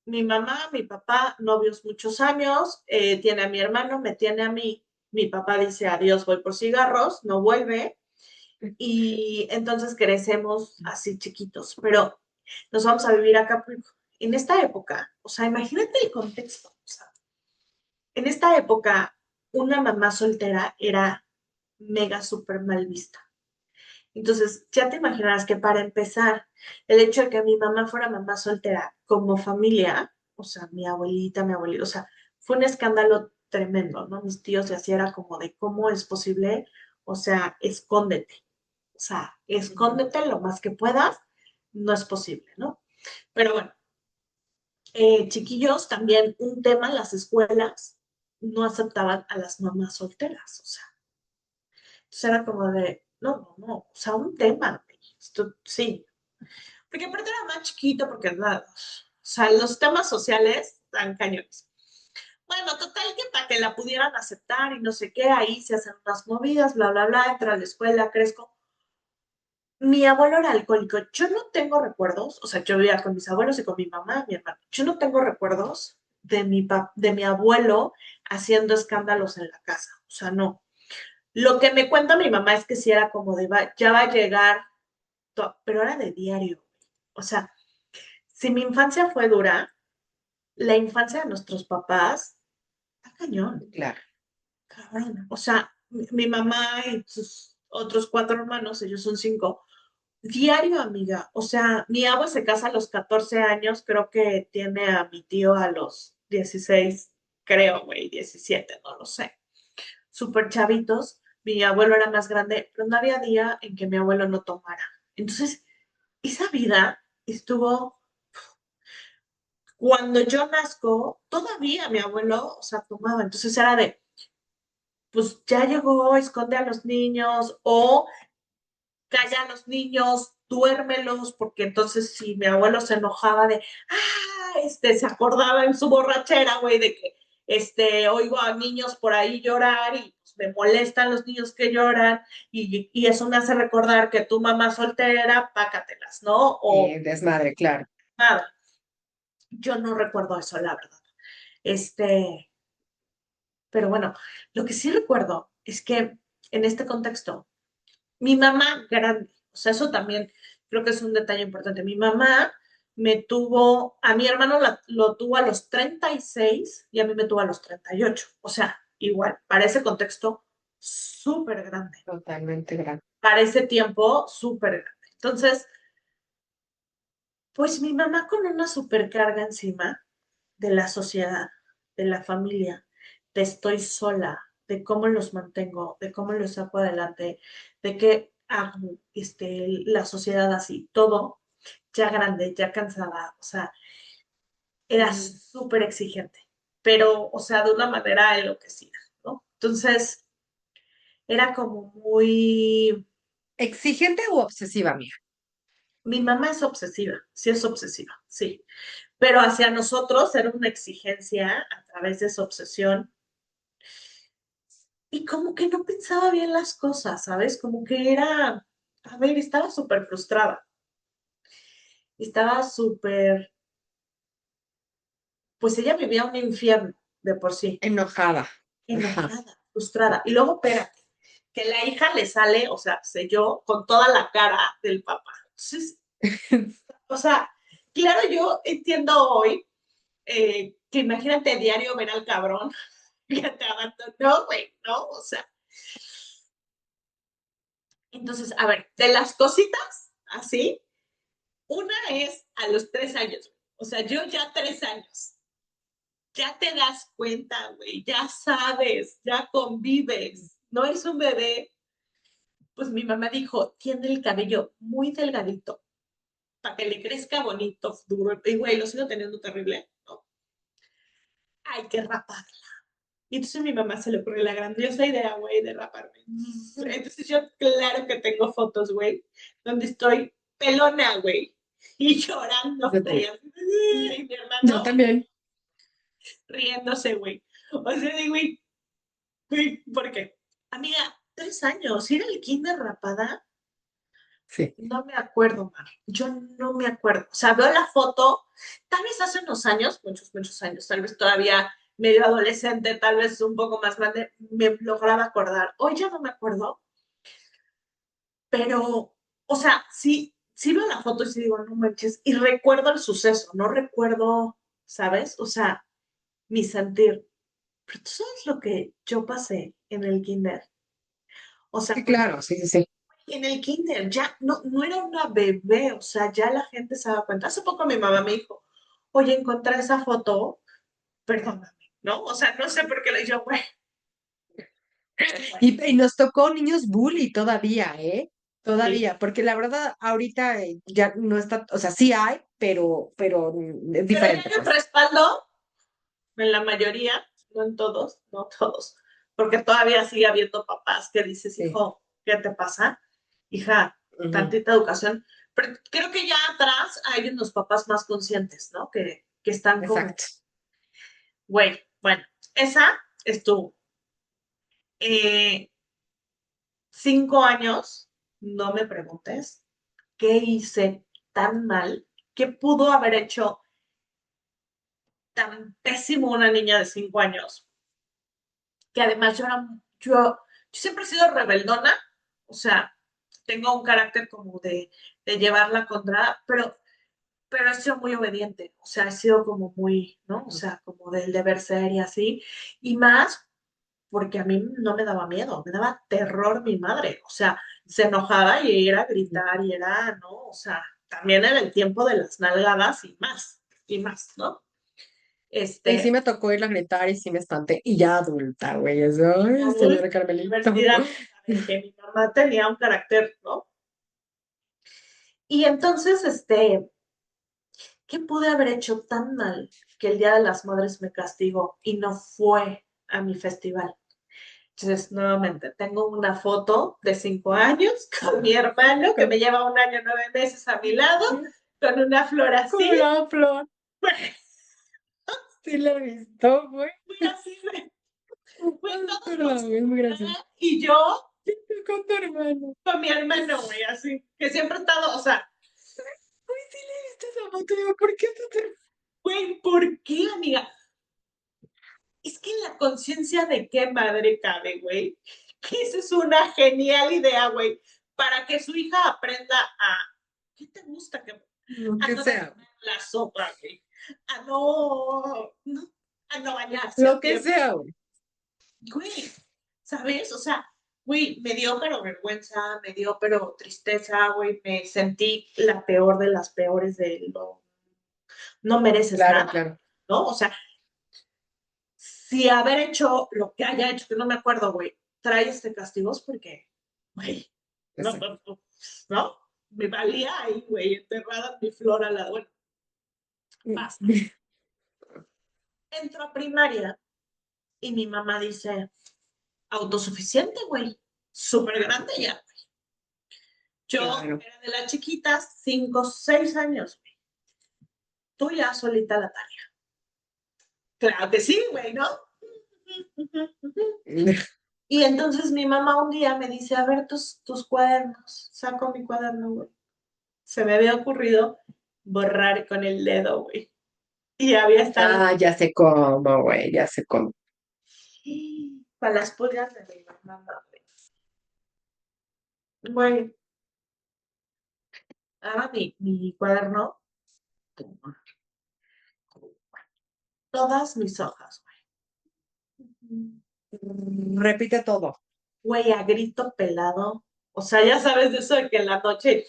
mi mamá, mi papá, novios muchos años, tiene a mi hermano, me tiene a mí, mi papá dice adiós, voy por cigarros, no vuelve, y entonces crecemos así chiquitos, pero nos vamos a vivir a Acapulco. En esta época, o sea, imagínate el contexto, o sea, en esta época, una mamá soltera era mega súper mal vista. Entonces, ya te imaginarás que para empezar, el hecho de que mi mamá fuera mamá soltera como familia, o sea, mi abuelito, o sea, fue un escándalo tremendo, ¿no? Mis tíos y así era como de cómo es posible, o sea, escóndete, o sea, escóndete lo más que puedas, no es posible, ¿no? Pero bueno, chiquillos, también un tema, las escuelas no aceptaban a las mamás solteras, o sea, entonces era como de, no, o sea, un tema, esto, sí, porque aparte era más chiquito, porque nada, o sea, los temas sociales tan cañones. Bueno, total que para que la pudieran aceptar y no sé qué, ahí se hacen unas movidas, bla, bla, bla, entra a la escuela, crezco. Mi abuelo era alcohólico, yo no tengo recuerdos, o sea, yo vivía con mis abuelos y con mi mamá, mi hermano, yo no tengo recuerdos de mi abuelo haciendo escándalos en la casa, o sea, no. Lo que me cuenta mi mamá es que sí era como de, ya va a llegar, pero era de diario, o sea, si mi infancia fue dura, la infancia de nuestros papás, está cañón, Claro. cabrón. O sea, mi mamá y sus otros cuatro hermanos, ellos son cinco, diario, amiga. O sea, mi abuelo se casa a los 14 años, creo que tiene a mi tío a los 16, creo, güey, 17, no lo sé. Súper chavitos. Mi abuelo era más grande, pero no había día en que mi abuelo no tomara. Entonces, esa vida estuvo. Cuando yo nazco, todavía mi abuelo, o sea, tomaba. Entonces era de, pues ya llegó, esconde a los niños o calla a los niños, duérmelos, porque entonces si mi abuelo se enojaba de, se acordaba en su borrachera, güey, de que, oigo a niños por ahí llorar y pues, me molestan los niños que lloran y eso me hace recordar que tu mamá soltera, pácatelas, ¿no? O Desmadre, claro. nada. Yo no recuerdo eso, la verdad. Este, Pero bueno, lo que sí recuerdo es que en este contexto, mi mamá grande, o sea, eso también creo que es un detalle importante. Mi mamá me tuvo, a mi hermano lo tuvo a los 36 y a mí me tuvo a los 38. O sea, igual, para ese contexto, súper grande. Totalmente grande. Para ese tiempo, súper grande. Entonces, pues mi mamá con una supercarga encima de la sociedad, de la familia, de estoy sola, de cómo los mantengo, de cómo los saco adelante, de qué hago la sociedad así, todo ya grande, ya cansada, o sea, era súper exigente, pero, o sea, de una manera enloquecida, ¿no? Entonces, era como muy... ¿Exigente u obsesiva, amiga? Mi mamá es obsesiva, sí, pero hacia nosotros era una exigencia a través de su obsesión y como que no pensaba bien las cosas, ¿sabes? Como que era, a ver, estaba súper frustrada, estaba súper, pues ella vivía un infierno de por sí, Enojada. Ajá. enojada, frustrada. Y luego, espérate, que la hija le sale, o sea, sé yo, con toda la cara del papá. Entonces, o sea, claro, yo entiendo hoy que imagínate diario ver al cabrón que te abandonó, güey, ¿no? O sea, entonces, a ver, de las cositas así, una es a los 3 años. O sea, yo ya 3 años. Ya te das cuenta, güey. Ya sabes, ya convives. No eres un bebé. Pues mi mamá dijo, tiene el cabello muy delgadito para que le crezca bonito, duro. Y güey, lo sigo teniendo terrible, ¿no? Hay que raparla. Y entonces a mi mamá se le ocurrió la grandiosa idea, güey, de raparme. Entonces yo, claro que tengo fotos, güey, donde estoy pelona, güey, y llorando, Yo güey, también. y mi Yo hermano también. riéndose, güey. O sea, de, güey, ¿por qué? Amiga, 3 años, ir al kinder rapada, Sí, no me acuerdo, Mar. Yo no me acuerdo. O sea, veo la foto, tal vez hace unos años, muchos, muchos años, tal vez todavía medio adolescente, tal vez un poco más grande, me lograba acordar. Hoy ya no me acuerdo, pero, o sea, sí, sí veo la foto y sí digo, no manches, y recuerdo el suceso, no recuerdo, ¿sabes? O sea, mi sentir. Pero tú sabes lo que yo pasé en el kinder. O sea, sí, claro, sí, sí, sí. en el kinder ya no era una bebé, o sea, ya la gente se daba cuenta. Hace poco mi mamá me dijo, oye, encontré esa foto, perdóname, ¿no? O sea, no sé por qué le dije, güey, Y nos tocó niños bully todavía, ¿eh? sí. Todavía, porque la verdad ahorita ya no está, o sea, sí hay, pero es Pero ya diferente, hay un pues. respaldo en la mayoría, no en todos, no todos, porque todavía sigue habiendo papás que dices, Sí. hijo, ¿qué te pasa? Hija, Ujú. tantita educación. Pero creo que ya atrás hay unos papás más conscientes, ¿no? Que están como, Exacto. güey, bueno, esa estuvo. 5 años, no me preguntes, ¿qué hice tan mal? ¿Qué pudo haber hecho tan pésimo una niña de 5 años? Que además yo siempre he sido rebeldona, o sea, tengo un carácter como de llevarla contra, pero he sido muy obediente, o sea, he sido como muy, ¿no? O sea, como del deber ser y así, y más porque a mí no me daba miedo, me daba terror mi madre, o sea, se enojaba y era gritar y era, ¿no? O sea, también era el tiempo de las nalgadas y más, ¿no? Y sí Este, me tocó ir a gritar y sí me espanté. Y ya adulta, güey. Eso, ay, señora adulta, Carmelito. universidad, de que mi mamá tenía un carácter, ¿no? Y entonces, ¿qué pude haber hecho tan mal que el Día de las Madres me castigó y no fue a mi festival? Entonces, nuevamente, tengo una foto de 5 años con mi hermano que me lleva 1 año, 9 meses a mi lado, con una flor Con así, la flor. Sí la he visto, güey. muy así, fue Ay, todos perdón, los es muy gracioso. y yo Con tu hermano. con mi hermano, güey, así, que siempre he estado, o sea, Uy, sí le he visto esa foto. Digo, ¿por qué tú te... güey, ¿por qué, amiga? Es que en la la conciencia de qué madre cabe, güey. Que esa es una genial idea, güey, para que su hija aprenda a, ¿qué te gusta? Lo A que no sea. derramar la sopa, güey. A no bañarse Lo a que tiempo, sea, güey. güey. ¿Sabes? O sea, güey, me dio pero vergüenza, me dio pero tristeza, güey. Me sentí la peor de las peores de lo. No mereces Claro, nada, claro. ¿no? O sea, si haber hecho lo que haya hecho, que no me acuerdo, güey, trae castigos porque, güey, no, Exacto. no, me valía ahí, güey, enterrada mi flor al lado. Bueno, basta. Entro a primaria y mi mamá dice, autosuficiente, güey, súper grande ya. Yo Claro. era de las chiquitas, 5, 6 años, güey. Tú ya solita la tarea. Claro que sí, güey, ¿no? Y entonces mi mamá un día me dice, a ver tus cuadernos. Saco mi cuaderno, güey. Se me había ocurrido borrar con el dedo, güey. Y había estado Ya sé cómo, güey, ya sé cómo. para las pulgas de mi mamá, güey. Güey, ahora mi cuaderno, todas mis hojas, güey. Repite todo. Güey, a grito pelado. O sea, ya sabes de eso de que en la noche,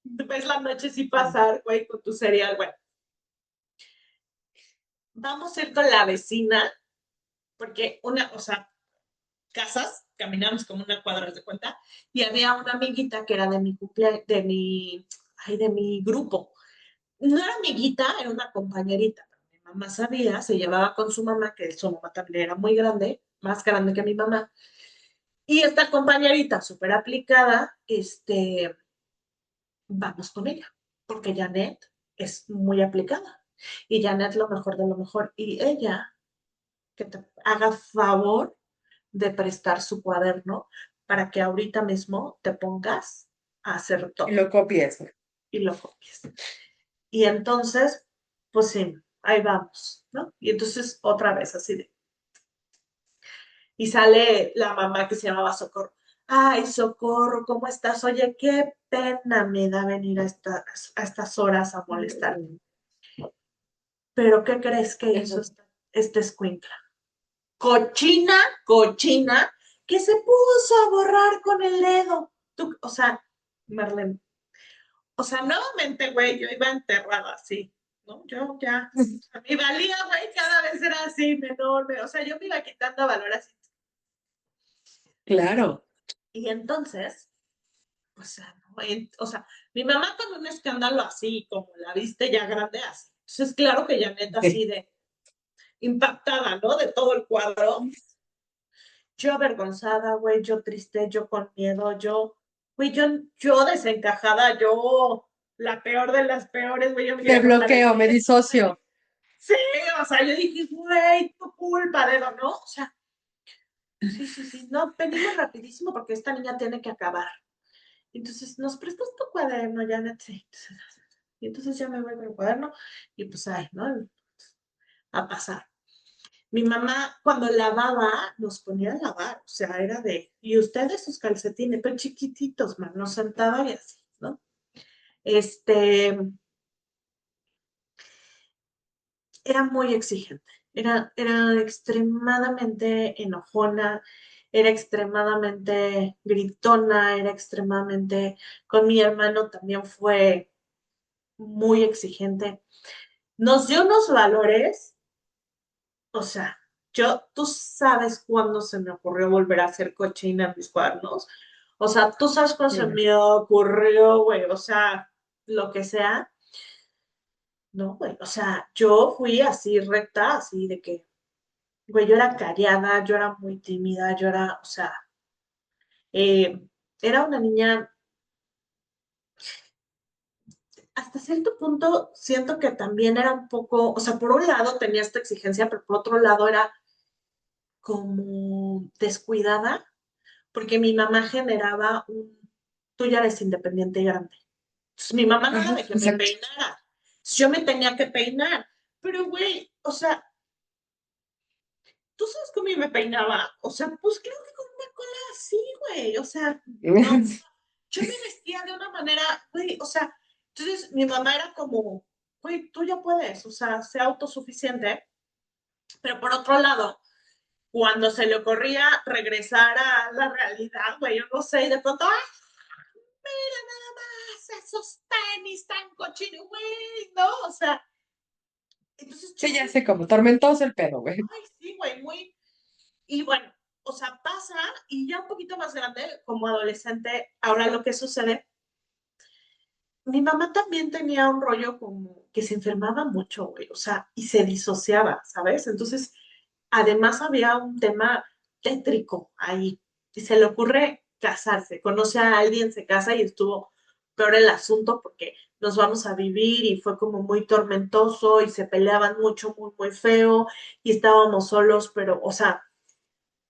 ves la noche sí pasar, güey, con tu cereal, güey. Vamos a ir con la vecina, porque o sea, casas, caminamos como una cuadra de cuenta, y había una amiguita que era de mi cumpleaños, de mi grupo. No era amiguita, era una compañerita. Mi mamá sabía, se llevaba con su mamá, que su mamá también era muy grande, más grande que mi mamá. Y esta compañerita, súper aplicada, vamos con ella, porque Janet es muy aplicada. Y Janet lo mejor de lo mejor. Y ella, que te haga favor de prestar su cuaderno para que ahorita mismo te pongas a hacer Y todo lo copies, güey. y lo copies. Y entonces, pues sí, ahí vamos, ¿no? Y entonces otra vez así de, y sale la mamá que se llamaba Socorro. Ay, Socorro, ¿cómo estás? Oye, qué pena me da venir a estas horas a molestar. Pero ¿qué crees que hizo esta escuincla? Cochina, cochina, que se puso a borrar con el dedo. Tú, o sea, Marlene, o sea, nuevamente, güey, yo iba enterrada así, ¿no? Yo ya, a mí valía, güey, cada vez era así, menor, o sea, yo me iba quitando valor así. Claro. Y entonces, o sea, ¿no? O sea, mi mamá con un escándalo así, como la viste ya grande así. Entonces, claro que Janet así de impactada, ¿no? De todo el cuadro. Yo avergonzada, güey, yo triste, yo con miedo, güey, yo desencajada, yo la peor de las peores, güey, yo me Me quería cortar el bloqueo, me pelo. disocio. Sí, o sea, yo dije, güey, tu culpa, dedo, ¿no? O sea, sí, sí, sí, no, venimos rapidísimo porque esta niña tiene que acabar. Entonces, ¿nos prestas tu cuaderno, Janet? Sí. Y entonces ya me voy con el cuaderno y pues, ay, ¿no? A pasar. Mi mamá cuando lavaba nos ponía a lavar, o sea, era y ustedes sus calcetines, pero chiquititos, man, nos sentaba y así, ¿no? Este, era muy exigente, era extremadamente enojona, era extremadamente gritona, era extremadamente, con mi hermano también fue muy exigente. Nos dio unos valores, o sea, tú sabes cuándo se me ocurrió volver a hacer cochina en mis cuadernos. O sea, tú sabes cuándo se me ocurrió, güey, o sea, lo que sea. No, güey, o sea, yo fui así recta, así de que, güey, yo era callada, yo era muy tímida, yo era, o sea, eh, era una niña, hasta cierto punto siento que también era un poco, o sea, por un lado tenía esta exigencia, pero por otro lado era como descuidada porque mi mamá generaba tú ya eres independiente y grande. Entonces, mi mamá no era Ajá, de que me exacto. peinara. Yo me tenía que peinar. Pero, güey, o sea, ¿tú sabes cómo yo me peinaba? O sea, pues creo que con una cola así, güey. O sea, no, yo me vestía de una manera, güey, o sea, entonces mi mamá era como, güey, tú ya puedes, o sea, sé autosuficiente, pero por otro lado, cuando se le ocurría regresar a la realidad, güey, yo no sé, y de pronto, ¡ay, mira nada más esos tenis tan cochinos, güey! ¿No? O sea, entonces yo, Sí, ya sé, como tormentoso el pedo, güey. ay, sí, güey, muy, y bueno, o sea, pasa, y ya un poquito más grande, como adolescente, ahora lo que sucede, mi mamá también tenía un rollo como que se enfermaba mucho, güey, o sea, y se disociaba, ¿sabes? Entonces, además había un tema tétrico ahí, y se le ocurre casarse, conoce a alguien, se casa y estuvo peor el asunto porque nos vamos a vivir y fue como muy tormentoso y se peleaban mucho, muy, muy feo y estábamos solos, pero, o sea,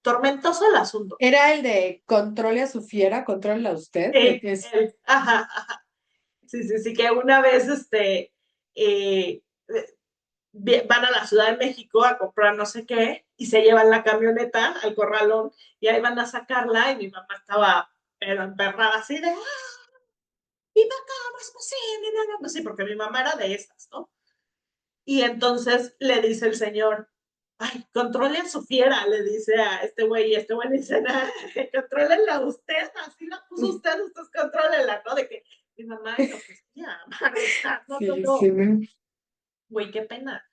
tormentoso el asunto. Era el de controle a su fiera, controle a usted, de que es... Ajá, ajá. Sí, sí, sí, que una vez eh, van a la Ciudad de México a comprar no sé qué y se llevan la camioneta al corralón y ahí van a sacarla y mi mamá estaba pero emperrada así de, ¡ah! ¿Y cómo es posible? No, no, pues sí, porque mi mamá era de esas, ¿no? Y entonces le dice el señor, ay, controle a su fiera, le dice a este güey, y este güey le dice, nah, contrólenla usted, así la puso usted, usted contrólenla, ¿no? De que mi mamá enloquecía, Marta, no, no, Sí, no, sí, güey, qué pena.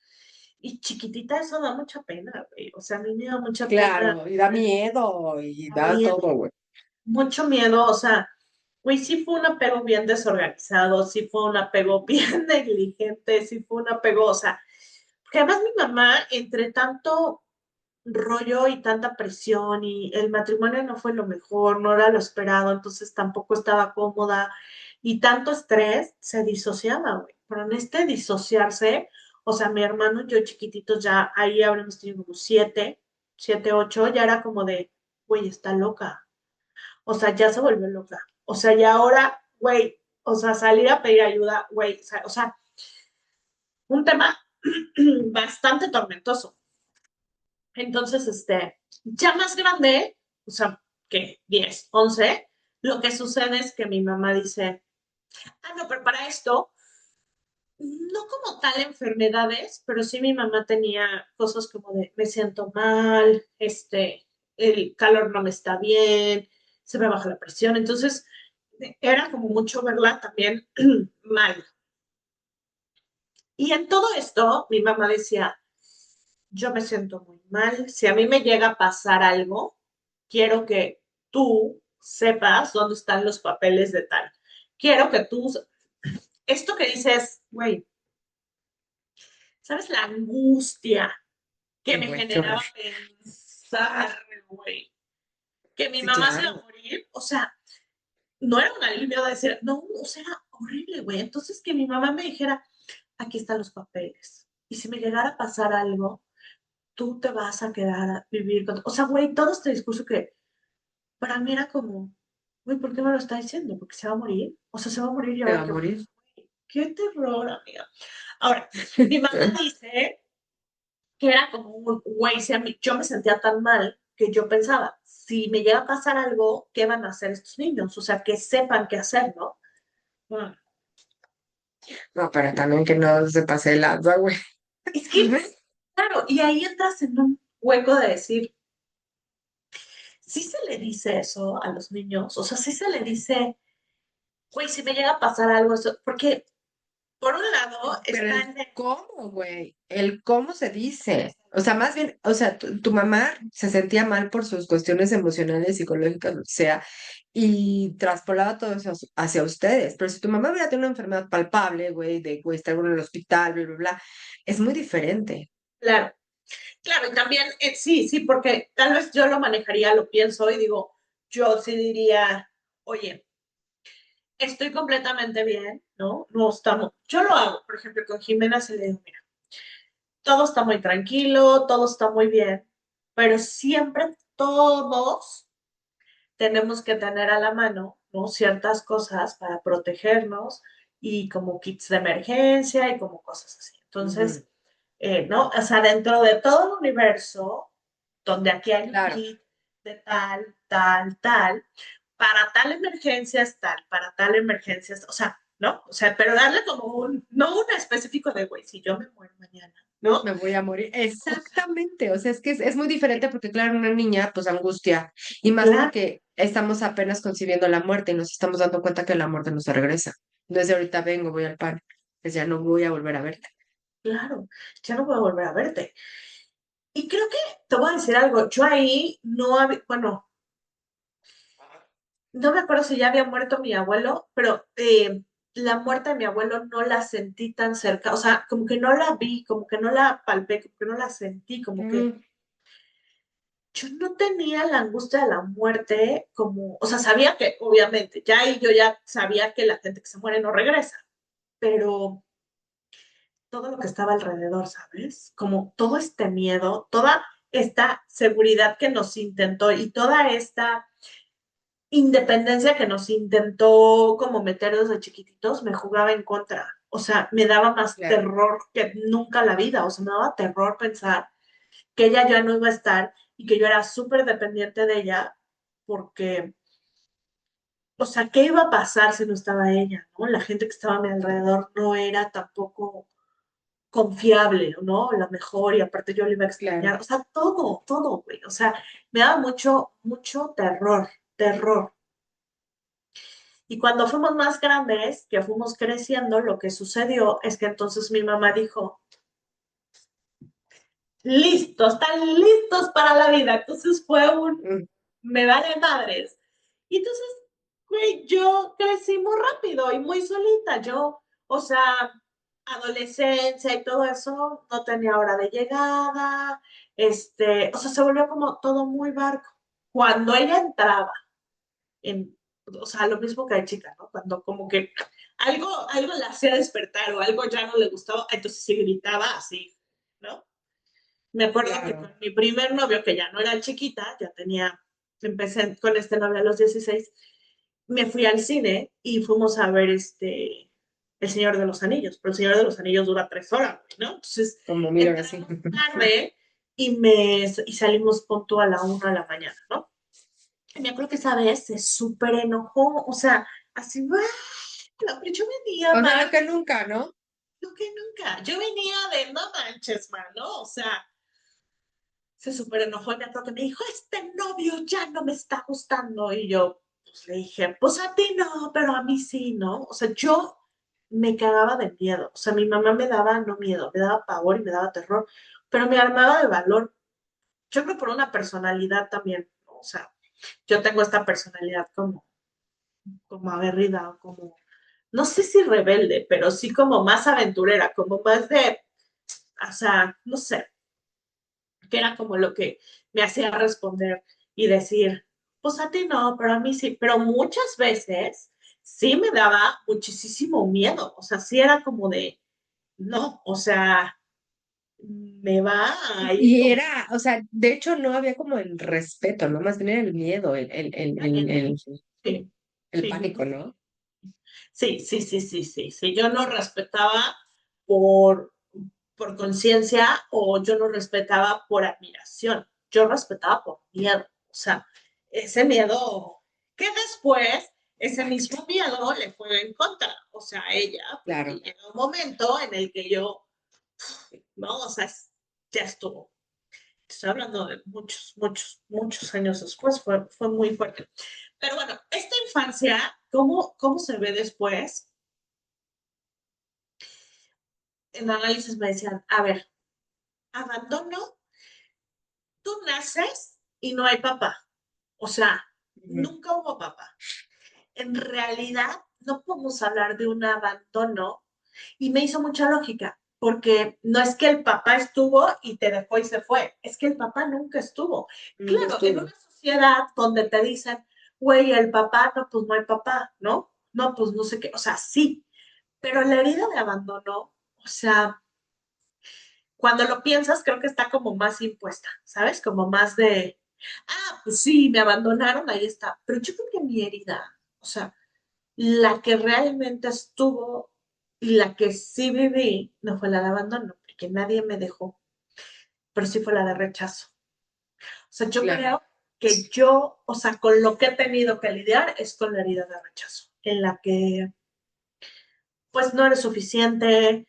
Y chiquitita eso da mucha pena, güey, o sea, a mí me da mucha pena, claro, y da miedo, y a da mí todo, güey. mucho miedo, o sea, güey, sí fue un apego bien desorganizado, sí fue un apego bien negligente, sí fue un apego, o sea, porque además mi mamá, entre tanto rollo y tanta presión y el matrimonio no fue lo mejor, no era lo esperado, entonces tampoco estaba cómoda y tanto estrés, se disociaba, güey. Pero en este disociarse, o sea, mi hermano y yo chiquititos ya ahí habremos tenido como 7, 8, ya era como de, güey, está loca. O sea, ya se volvió loca. O sea, y ahora, güey, o sea, salir a pedir ayuda, güey, o sea, un tema bastante tormentoso. Entonces, ya más grande, o sea, que 10, 11, lo que sucede es que mi mamá dice, ah, no, pero para esto, no como tal enfermedades, pero sí mi mamá tenía cosas como de, me siento mal, el calor no me está bien, se me baja la presión, entonces era como mucho verla también mal. Y en todo esto, mi mamá decía, yo me siento muy mal. Si a mí me llega a pasar algo, quiero que tú sepas dónde están los papeles de tal. Quiero que tú, esto que dices, güey, ¿sabes la angustia que Sí, me güey, qué horror. generaba pensar, güey, que mi Sí, mamá se iba a claro. morir? O sea, no era un alivio de decir, no, o sea, era horrible, güey. Entonces que mi mamá me dijera, aquí están los papeles. Y si me llegara a pasar algo, tú te vas a quedar a vivir con... O sea, güey, todo este discurso que para mí era como, güey, ¿por qué me lo está diciendo? ¿Porque se va a morir? O sea, se va a morir y ¿Te va ahora a qué voy a morir? hacer? Qué terror, amiga. Ahora, mi mamá dice que era como un, güey, si a mí, yo me sentía tan mal que yo pensaba, si me llega a pasar algo, ¿qué van a hacer estos niños? O sea, que sepan qué hacer, ¿no? Bueno, No, pero también que no se pase el agua, güey. es que, claro, y ahí entras en un hueco de decir, sí se le dice eso a los niños, o sea, sí se le dice, güey, si me llega a pasar algo, eso, porque por un lado Pero está el en cómo, güey, el cómo se dice. O sea, más bien, o sea, tu mamá se sentía mal por sus cuestiones emocionales, psicológicas, lo que sea, y traspolaba todo eso hacia ustedes. Pero si tu mamá hubiera tenido una enfermedad palpable, güey, de, güey, estar en el hospital, bla, bla, bla, es muy diferente. claro, claro, y también, sí, sí, porque tal vez yo lo manejaría, lo pienso y digo, yo sí diría, oye, estoy completamente bien, ¿no? No estamos, yo lo hago, por ejemplo, con Jimena se le digo, mira, todo está muy tranquilo, todo está muy bien, pero siempre todos tenemos que tener a la mano, ¿no? Ciertas cosas para protegernos y como kits de emergencia y como cosas así. Ujú. Entonces, ¿no? O sea, dentro de todo el universo, donde aquí hay un Claro. kit de tal, tal, tal, para tal emergencia es tal, para tal emergencia es, o sea, ¿no? O sea, pero darle como no un específico de, güey, si yo me muero mañana, ¿no? Me voy a morir. Exactamente. O sea, es que es muy diferente porque, claro, una niña, pues angustia. Y más Claro, porque estamos apenas concibiendo la muerte y nos estamos dando cuenta que la muerte no se regresa. Desde ahorita vengo, voy al pan. Pues ya no voy a volver a verte. claro, ya no voy a volver a verte. Y creo que te voy a decir algo, yo ahí no había, bueno, no me acuerdo si ya había muerto mi abuelo, pero la muerte de mi abuelo no la sentí tan cerca, o sea, como que no la vi, como que no la palpé, como que no la sentí, como que Mm, yo no tenía la angustia de la muerte como, o sea, sabía que obviamente, ya ahí yo ya sabía que la gente que se muere no regresa, pero todo lo que estaba alrededor, ¿sabes? Como todo este miedo, toda esta seguridad que nos intentó y toda esta independencia que nos intentó como meter desde chiquititos, me jugaba en contra. O sea, me daba más claro. terror que nunca la vida. O sea, me daba terror pensar que ella ya no iba a estar y que yo era súper dependiente de ella porque, o sea, ¿qué iba a pasar si no estaba ella? ¿No? La gente que estaba a mi alrededor no era tampoco confiable, ¿no? La mejor y aparte yo le iba a Claro. extrañar. O sea, todo, güey. O sea, me daba mucho, mucho terror, terror. Y cuando fuimos más grandes, que fuimos creciendo, lo que sucedió es que entonces mi mamá dijo, listos, están listos para la vida. Entonces fue Mm, me vale madres. Y entonces, güey, yo crecí muy rápido y muy solita. Yo, o sea, adolescencia y todo eso, no tenía hora de llegada, o sea, se volvió como todo muy barco. Cuando ella entraba en, o sea, lo mismo que a chica, ¿no? Cuando como que algo la hacía despertar o algo ya no le gustaba, entonces sí gritaba así, ¿no? Me acuerdo que claro. con mi primer novio, que ya no era chiquita, ya tenía, empecé con este novio a los 16, me fui al cine y fuimos a ver El Señor de los Anillos, pero El Señor de los Anillos dura 3 horas, ¿no? Entonces, Como mira ahora sí. entramos tarde y salimos punto a la 1 de la mañana, ¿no? Y me acuerdo que esa vez se súper enojó, o sea, así, pero yo venía O sea, mal, lo que nunca, ¿no? lo que nunca, yo venía de no manches, mano, o sea, se súper enojó y me acuerdo que me dijo, este novio ya no me está gustando. Y yo pues, le dije, pues a ti no, pero a mí sí, ¿no? O sea, yo me cagaba de miedo. O sea, mi mamá me daba, no miedo, me daba pavor y me daba terror, pero me armaba de valor. Yo creo por una personalidad también, ¿no? O sea, yo tengo esta personalidad como aguerrida, como, no sé si rebelde, pero sí como más aventurera, como más de, o sea, no sé, que era como lo que me hacía responder y decir, pues a ti no, pero a mí sí, pero muchas veces sí me daba muchísimo miedo, o sea, sí era como de, no, o sea, me va ahí Y como, era, o sea, de hecho no había como el respeto, ¿no? Más bien era el miedo, sí, el sí, pánico, ¿no? sí, yo no respetaba por, por conciencia o yo no respetaba por admiración, yo respetaba por miedo, o sea, ese miedo que después, ese mismo miedo le fue en contra, o sea, a ella, porque Claro. llegó un momento en el que yo, no, o sea, ya estuvo. Estoy hablando de muchos, muchos, muchos años después, fue muy fuerte. Pero bueno, esta infancia, ¿cómo se ve después? En análisis me decían, a ver, abandono, tú naces y no hay papá. O sea, Ujú. nunca hubo papá. En realidad, no podemos hablar de un abandono y me hizo mucha lógica, porque no es que el papá estuvo y te dejó y se fue, es que el papá nunca estuvo. Nunca Claro, en estuvo. una sociedad donde te dicen, güey, el papá, no, pues no hay papá, ¿no? No, pues no sé qué, o sea, sí, pero la herida de abandono, o sea, cuando lo piensas, creo que está como más impuesta, ¿sabes? Como más de, pues sí, me abandonaron, ahí está. Pero yo creo que mi herida, o sea, la que realmente estuvo y la que sí viví, no fue la de abandono, porque nadie me dejó, pero sí fue la de rechazo. O sea, yo Claro. creo que yo, o sea, con lo que he tenido que lidiar es con la herida de rechazo, en la que pues no eres suficiente,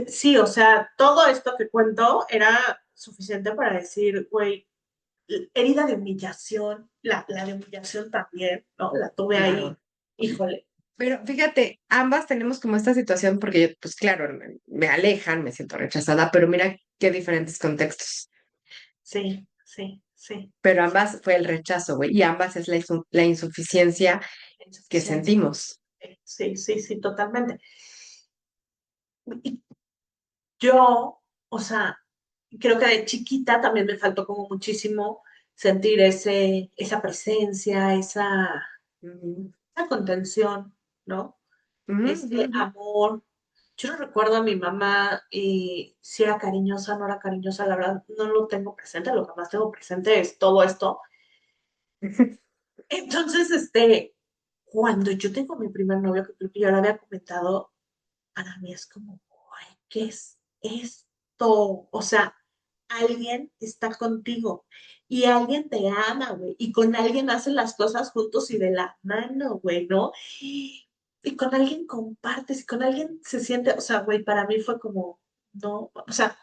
sí, o sea, todo esto que cuento era suficiente para decir, güey, herida de humillación, la de humillación también, ¿no? La tuve ahí, Claro. híjole, Pero fíjate, ambas tenemos como esta situación porque yo, pues claro, me alejan, me siento rechazada, pero mira qué diferentes contextos. sí, sí, sí, Pero ambas fue el rechazo, güey, y ambas es la insuficiencia que insuficiencia, sentimos. sí, sí, sí, totalmente. Y yo, o sea, creo que de chiquita también me faltó como muchísimo sentir esa presencia, Ujú, esa contención, ¿no? ujú, Ese ujú, amor. Yo no recuerdo a mi mamá si era cariñosa o no era cariñosa, la verdad no lo tengo presente, lo que más tengo presente es todo esto. ujú. Entonces, cuando yo tengo mi primer novio, que creo que ya lo había comentado, para mí es como, "Ay, ¿qué es esto?". O sea, alguien está contigo y alguien te ama, güey, y con alguien hacen las cosas juntos y de la mano, güey, ¿no? Y con alguien compartes, y con alguien se siente, o sea, güey, para mí fue como, no, o sea,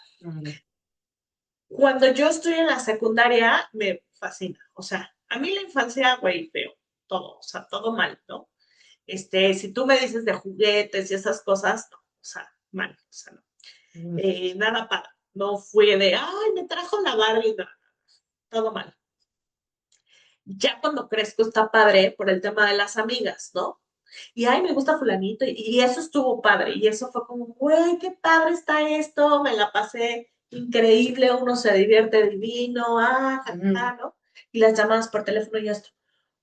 cuando yo estoy en la secundaria me fascina, o sea, a mí la infancia, güey, feo, todo, o sea, todo mal, ¿no? Si tú me dices de juguetes y esas cosas, no, o sea, mal, o sea, no. Ujú. Nada para, no fue de, ay, me trajo la Barbie, no, todo mal. Ya cuando crezco está padre por el tema de las amigas, ¿no? Y ay, me gusta fulanito, y eso estuvo padre, y eso fue como, güey, qué padre está esto, me la pasé increíble, uno se divierte divino, Ujú. ¿no? Y las llamadas por teléfono y esto.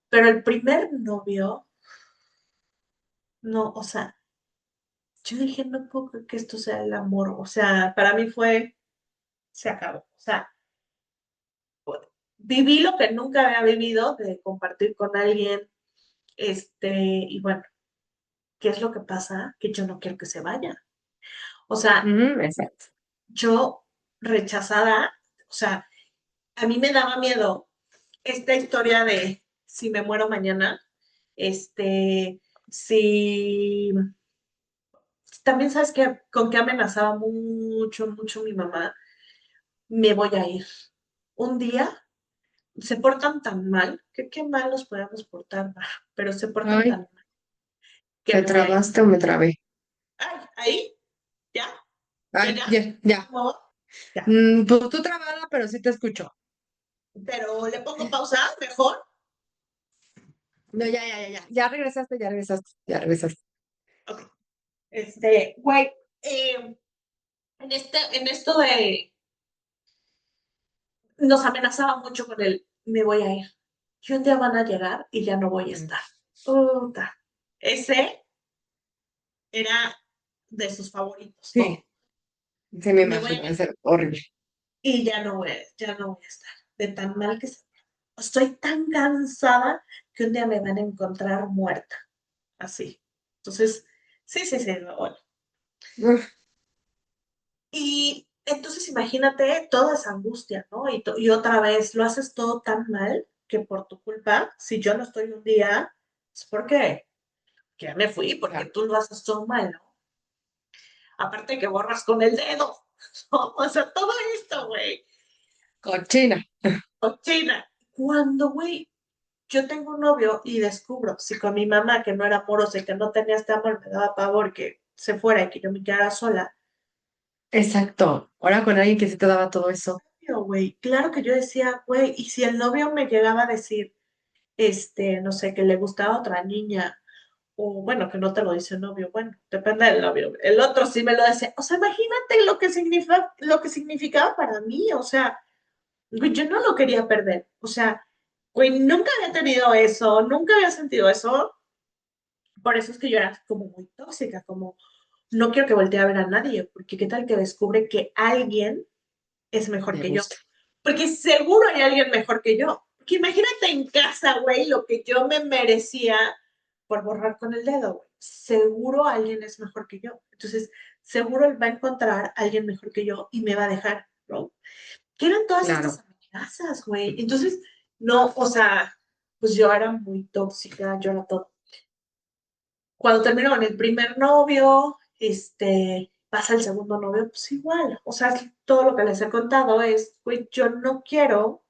Pero el primer novio, no, o sea, yo dije, no puedo creer que esto sea el amor, o sea, para mí fue, se acabó, o sea, viví lo que nunca había vivido de compartir con alguien, y bueno, ¿qué es lo que pasa? Que yo no quiero que se vaya. O sea, Ujú, exacto. yo rechazada, o sea, a mí me daba miedo esta historia de si me muero mañana, si también sabes que con qué amenazaba mucho, mucho mi mamá, me voy a ir. Un día se portan tan mal, que qué mal los podemos portar, pero se portan Ay, tan mal que ¿te me voy a ir. trabaste o me trabé? Ay, ahí, ya, ya, Ay, ya, ya, ya. no, ya. Pues tú trabada, pero sí te escucho. Pero le pongo pausa, mejor. No, ya, ya, ya, ya. Ya regresaste, ya regresaste, ya regresaste. Ok. Güey, en esto de, nos amenazaba mucho con el, me voy a ir. Y un día van a llegar y ya no voy a estar. Puta. Ese era de sus favoritos, Sí, ¿no? sí me Me voy a imagino, va a ir ser horrible. y ya no voy a estar. De tan mal que estoy tan cansada que un día me van a encontrar muerta. Así. Entonces, sí, sí, sí, bueno. Uf, Y entonces imagínate toda esa angustia, ¿no? Y otra vez lo haces todo tan mal que por tu culpa, si yo no estoy un día, es porque ya me fui, porque claro. tú lo haces todo mal, ¿no? Aparte que borras con el dedo, ¿no? O sea, todo esto, güey. Cochina. Cochina. Cuando, güey, yo tengo un novio y descubro, si con mi mamá, que no era amorosa y que no tenía este amor, me daba pavor que se fuera y que yo me quedara sola, Exacto. Ahora con alguien que sí te daba todo eso. yo, güey, claro que yo decía, güey, y si el novio me llegaba a decir, no sé, que le gustaba a otra niña, o bueno, que no te lo dice el novio, bueno, depende del novio. El otro sí me lo dice. O sea, imagínate lo que significaba para mí, o sea, güey, yo no lo quería perder. O sea, güey, nunca había tenido eso, nunca había sentido eso. Por eso es que yo era como muy tóxica, como no quiero que voltee a ver a nadie, porque qué tal que descubre que alguien es mejor Me que yo. gusta. Porque seguro hay alguien mejor que yo. Porque imagínate en casa, güey, lo que yo me merecía por borrar con el dedo, güey. Seguro alguien es mejor que yo. Entonces, seguro él va a encontrar a alguien mejor que yo y me va a dejar. ¿no? ¿Qué eran todas Claro. estas amenazas, güey? Entonces, no, o sea, pues yo era muy tóxica, yo era todo. Cuando termino con el primer novio, pasa el segundo novio, pues igual. O sea, todo lo que les he contado es, güey, yo no quiero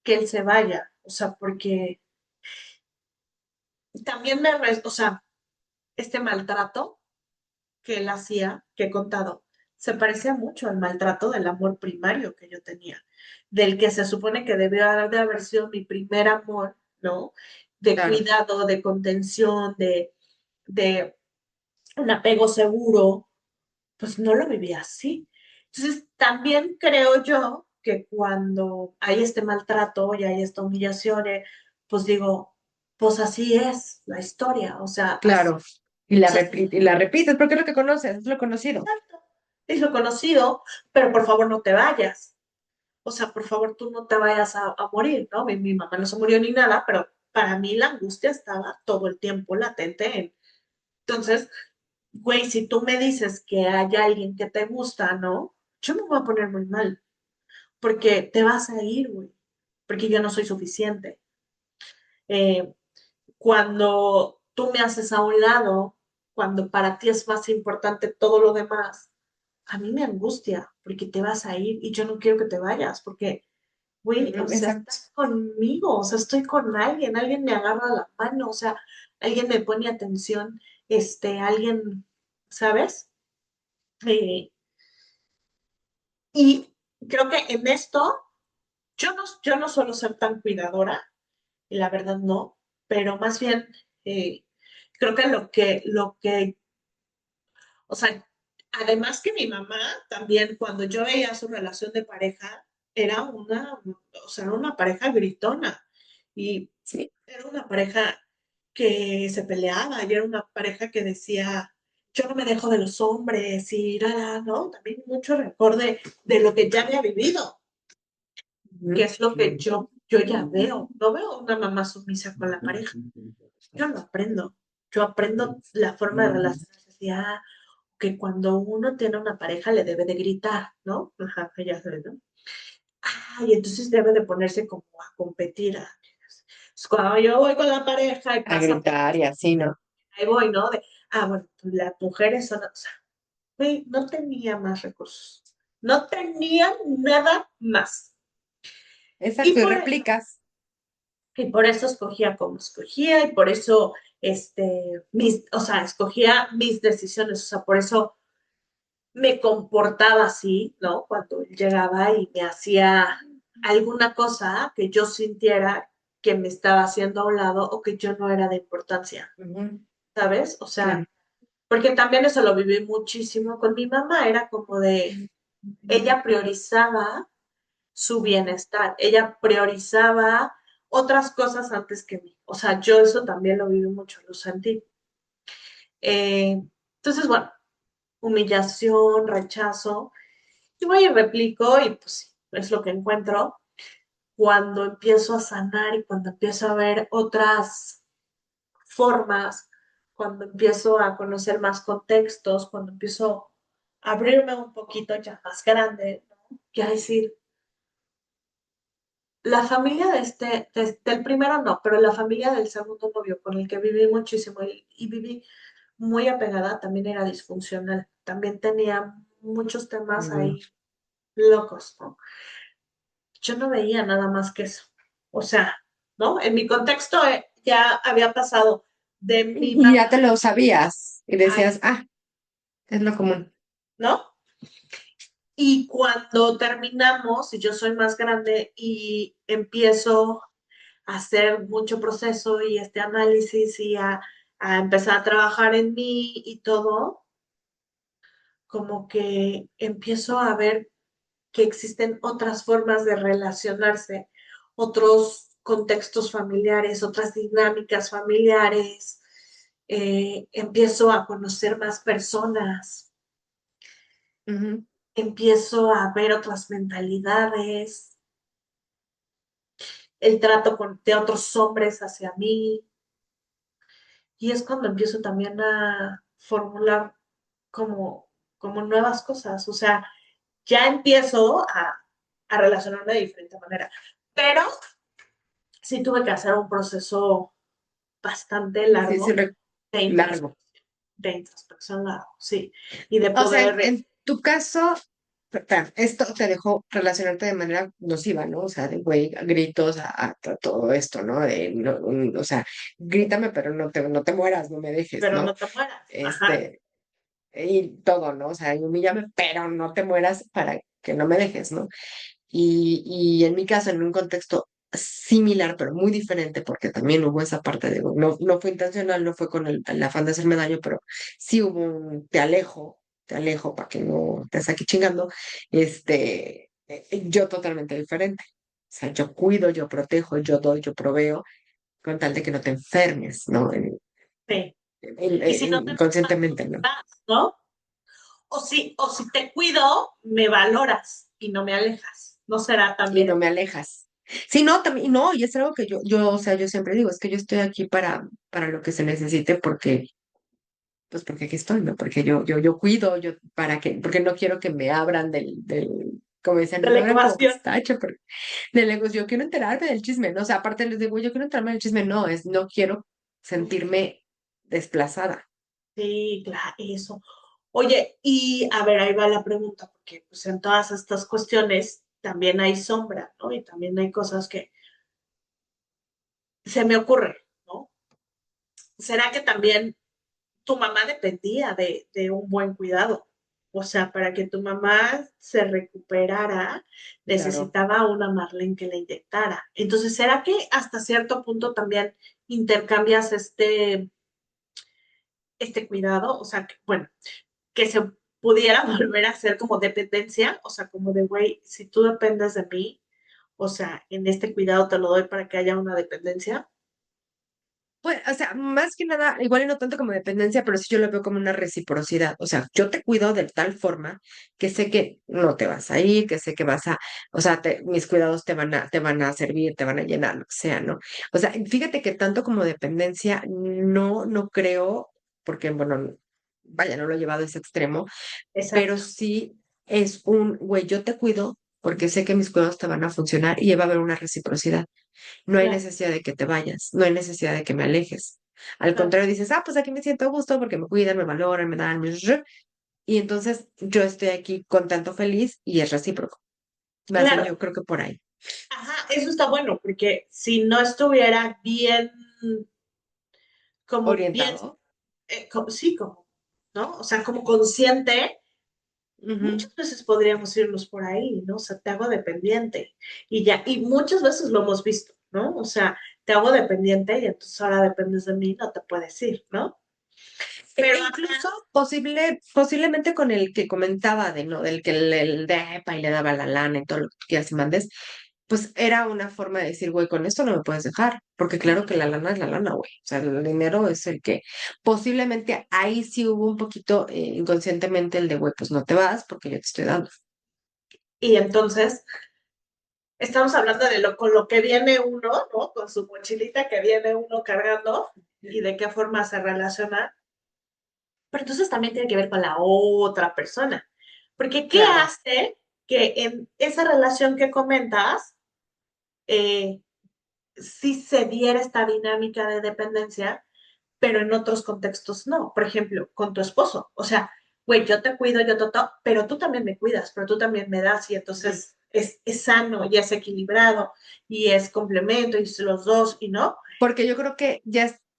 que él se vaya. O sea, porque también o sea, este maltrato que él hacía, que he contado, se parecía mucho al maltrato del amor primario que yo tenía, del que se supone que debió de haber sido mi primer amor, ¿no? De Claro. cuidado, de contención, de un apego seguro, pues no lo vivía así. Entonces, también creo yo que cuando hay este maltrato y hay esta humillación, pues digo, pues así es la historia, o sea, así, Claro. Y la repites porque es lo que conoces, es lo conocido. es lo conocido, pero por favor no te vayas. O sea, por favor tú no te vayas a morir, ¿no? Mi mamá no se murió ni nada, pero para mí la angustia estaba todo el tiempo latente. Entonces, güey, si tú me dices que hay alguien que te gusta, ¿no? Yo me voy a poner muy mal, porque te vas a ir, güey, porque yo no soy suficiente. Eh, Cuando tú me haces a un lado, cuando para ti es más importante todo lo demás, a mí me angustia, porque te vas a ir y yo no quiero que te vayas, porque, güey, o Ujú, sea, exacto. estás conmigo, o sea, estoy con alguien me agarra la mano, o sea, alguien me pone atención, alguien, ¿sabes? Eh, y creo que en esto yo no suelo ser tan cuidadora, y la verdad no, pero más bien eh, creo que o sea, además que mi mamá también cuando yo veía su relación de pareja, o sea, era una pareja gritona y Sí. era una pareja que se peleaba y era una pareja que decía, yo no me dejo de los hombres y nada, ¿no? También mucho rencor de lo que ya había vivido, que Ujú. es lo que yo ya veo. No veo una mamá sumisa con la pareja. Yo lo aprendo. Yo aprendo la forma de relacionarse. Así, que cuando uno tiene una pareja le debe de gritar, ¿no? Ajá, que ya sabes, ¿no? Y entonces debe de ponerse como a competir. Pues cuando yo voy con la pareja y A pasa, gritar y así, ¿no? ahí voy, ¿no? Bueno, pues las mujeres son, o sea, güey, no tenía más recursos. No tenía nada más. Y Exacto, y por eso replicas. Y por eso escogía como escogía y por eso, o sea, escogía mis decisiones, o sea, por eso me comportaba así, ¿no? Cuando él llegaba y me hacía alguna cosa que yo sintiera que me estaba haciendo a un lado o que yo no era de importancia, Ujú, ¿sabes? O claro. sea, porque también eso lo viví muchísimo con mi mamá, era como de, ella priorizaba su bienestar. Ella priorizaba otras cosas antes que mí. O sea, yo eso también lo viví mucho, lo sentí. Entonces, bueno, humillación, rechazo. Y voy y replico y pues sí, es lo que encuentro cuando empiezo a sanar y cuando empiezo a ver otras formas, cuando empiezo a conocer más contextos, cuando empiezo a abrirme un poquito ya más grande, ¿no? Y a decir, la familia del primero no, pero la familia del segundo novio con el que viví muchísimo y viví muy apegada también era disfuncional. También tenía muchos temas Mm. ahí locos, ¿no? Yo no veía nada más que eso. O sea, ¿no? En mi contexto ya había pasado de mi Y mamá, ya te lo sabías y ay, decías, ah, es lo común. ¿no? Y cuando terminamos, y yo soy más grande y empiezo hacer mucho proceso y este análisis y a empezar a trabajar en mí y todo, como que empiezo a ver que existen otras formas de relacionarse, otros contextos familiares, otras dinámicas familiares. Empiezo a conocer más personas, Ujú. empiezo a ver otras mentalidades, el trato de otros hombres hacia mí, y es cuando empiezo también a formular como, como nuevas cosas. O sea, ya empiezo a relacionarme de diferente manera. Pero sí tuve que hacer un proceso bastante Sí, sí, largo de largo. introspección largo, sí. Y de O sea, poder, en tu caso, esto te dejó relacionarte de manera nociva, ¿no? O sea, de güey, gritos, a todo esto, ¿no? De, no, o sea, grítame, pero no te mueras, no me dejes, pero ¿no? no te mueras. Ajá, Este, y todo, ¿no? O sea, y humíllame, pero no te mueras para que no me dejes, ¿no? Y en mi caso, en un contexto similar, pero muy diferente, porque también hubo esa parte de, no fue intencional, no fue con el afán de hacerme daño, pero sí hubo un te alejo para que no te saque chingando, yo totalmente diferente. O sea, yo cuido, yo protejo, yo doy, yo proveo, con tal de que no te enfermes, ¿no? sí. Y si no te Inconscientemente, ¿no? vas, ¿no? O si te cuido, me valoras y no me alejas. ¿No será Y no también? me alejas. Sí, no, también, no, y es algo que o sea, yo siempre digo, es que yo estoy aquí para lo que se necesite, pues porque aquí estoy, ¿no? Porque yo cuido, porque no quiero que me abran como dicen, De no la me abran como ecuación. pistacho, pero del negocio, yo quiero enterarme del chisme, ¿no? O sea, aparte les digo, yo quiero enterarme del chisme, no quiero sentirme desplazada. Sí, claro, eso. Oye, y a ver, ahí va la pregunta, porque pues en todas estas cuestiones también hay sombra, ¿no? Y también hay cosas que se me ocurren, ¿no? ¿Será que también tu mamá dependía de un buen cuidado? O sea, para que tu mamá se recuperara, Claro. necesitaba una Marlene que le inyectara. Entonces, ¿será que hasta cierto punto también intercambias este cuidado? O sea, bueno, que se pudiera volver a hacer como dependencia, o sea, como de, güey, si tú dependes de mí, o sea, en este cuidado te lo doy para que haya una dependencia. Pues, o sea, más que nada, igual y no tanto como dependencia, pero sí yo lo veo como una reciprocidad. O sea, yo te cuido de tal forma que sé que no te vas a ir, que sé que o sea, mis cuidados te van a servir, te van a llenar, lo que sea, ¿no? O sea, fíjate que tanto como dependencia, no creo, porque, bueno, vaya, no lo he llevado a ese extremo, pero Exacto. sí es güey, yo te cuido porque sé que mis cuidados te van a funcionar y va a haber una reciprocidad. No hay Claro, necesidad de que te vayas, no hay necesidad de que me alejes. Al claro, contrario, dices, pues aquí me siento a gusto porque me cuidan, me valoran, me dan, y entonces yo estoy aquí contento, feliz y es recíproco. Más bien claro. yo creo que por ahí. Ajá, eso está bueno, porque si no estuviera bien, como bien, Orientado. sí, como, ¿no? O sea, como consciente, Ujú. muchas veces podríamos irnos por ahí, ¿no? O sea, te hago dependiente y ya, y muchas veces lo hemos visto, ¿no? O sea, te hago dependiente y entonces ahora dependes de mí, no te puedes ir, ¿no? E Pero incluso posiblemente con el que comentaba del que el depa y le daba la lana y todo lo que quieras y mandes, pues era una forma de decir, güey, con esto no me puedes dejar, porque claro que la lana es la lana, güey. O sea, el dinero es el que posiblemente ahí sí hubo un poquito inconscientemente el de, güey, pues no te vas porque yo te estoy dando. y entonces estamos hablando de con lo que viene uno, ¿no? Con su mochilita que viene uno cargando y de qué forma se relaciona. Pero entonces también tiene que ver con la otra persona. Porque ¿qué Claro. hace que en esa relación que comentas, eh, sí se diera esta dinámica de dependencia, pero en otros contextos no? Por ejemplo, con tu esposo. O sea, güey, yo te cuido, pero tú también me cuidas, pero tú también me das y Ujú. entonces es sano y es equilibrado y es complemento y es los dos y no. Porque yo creo que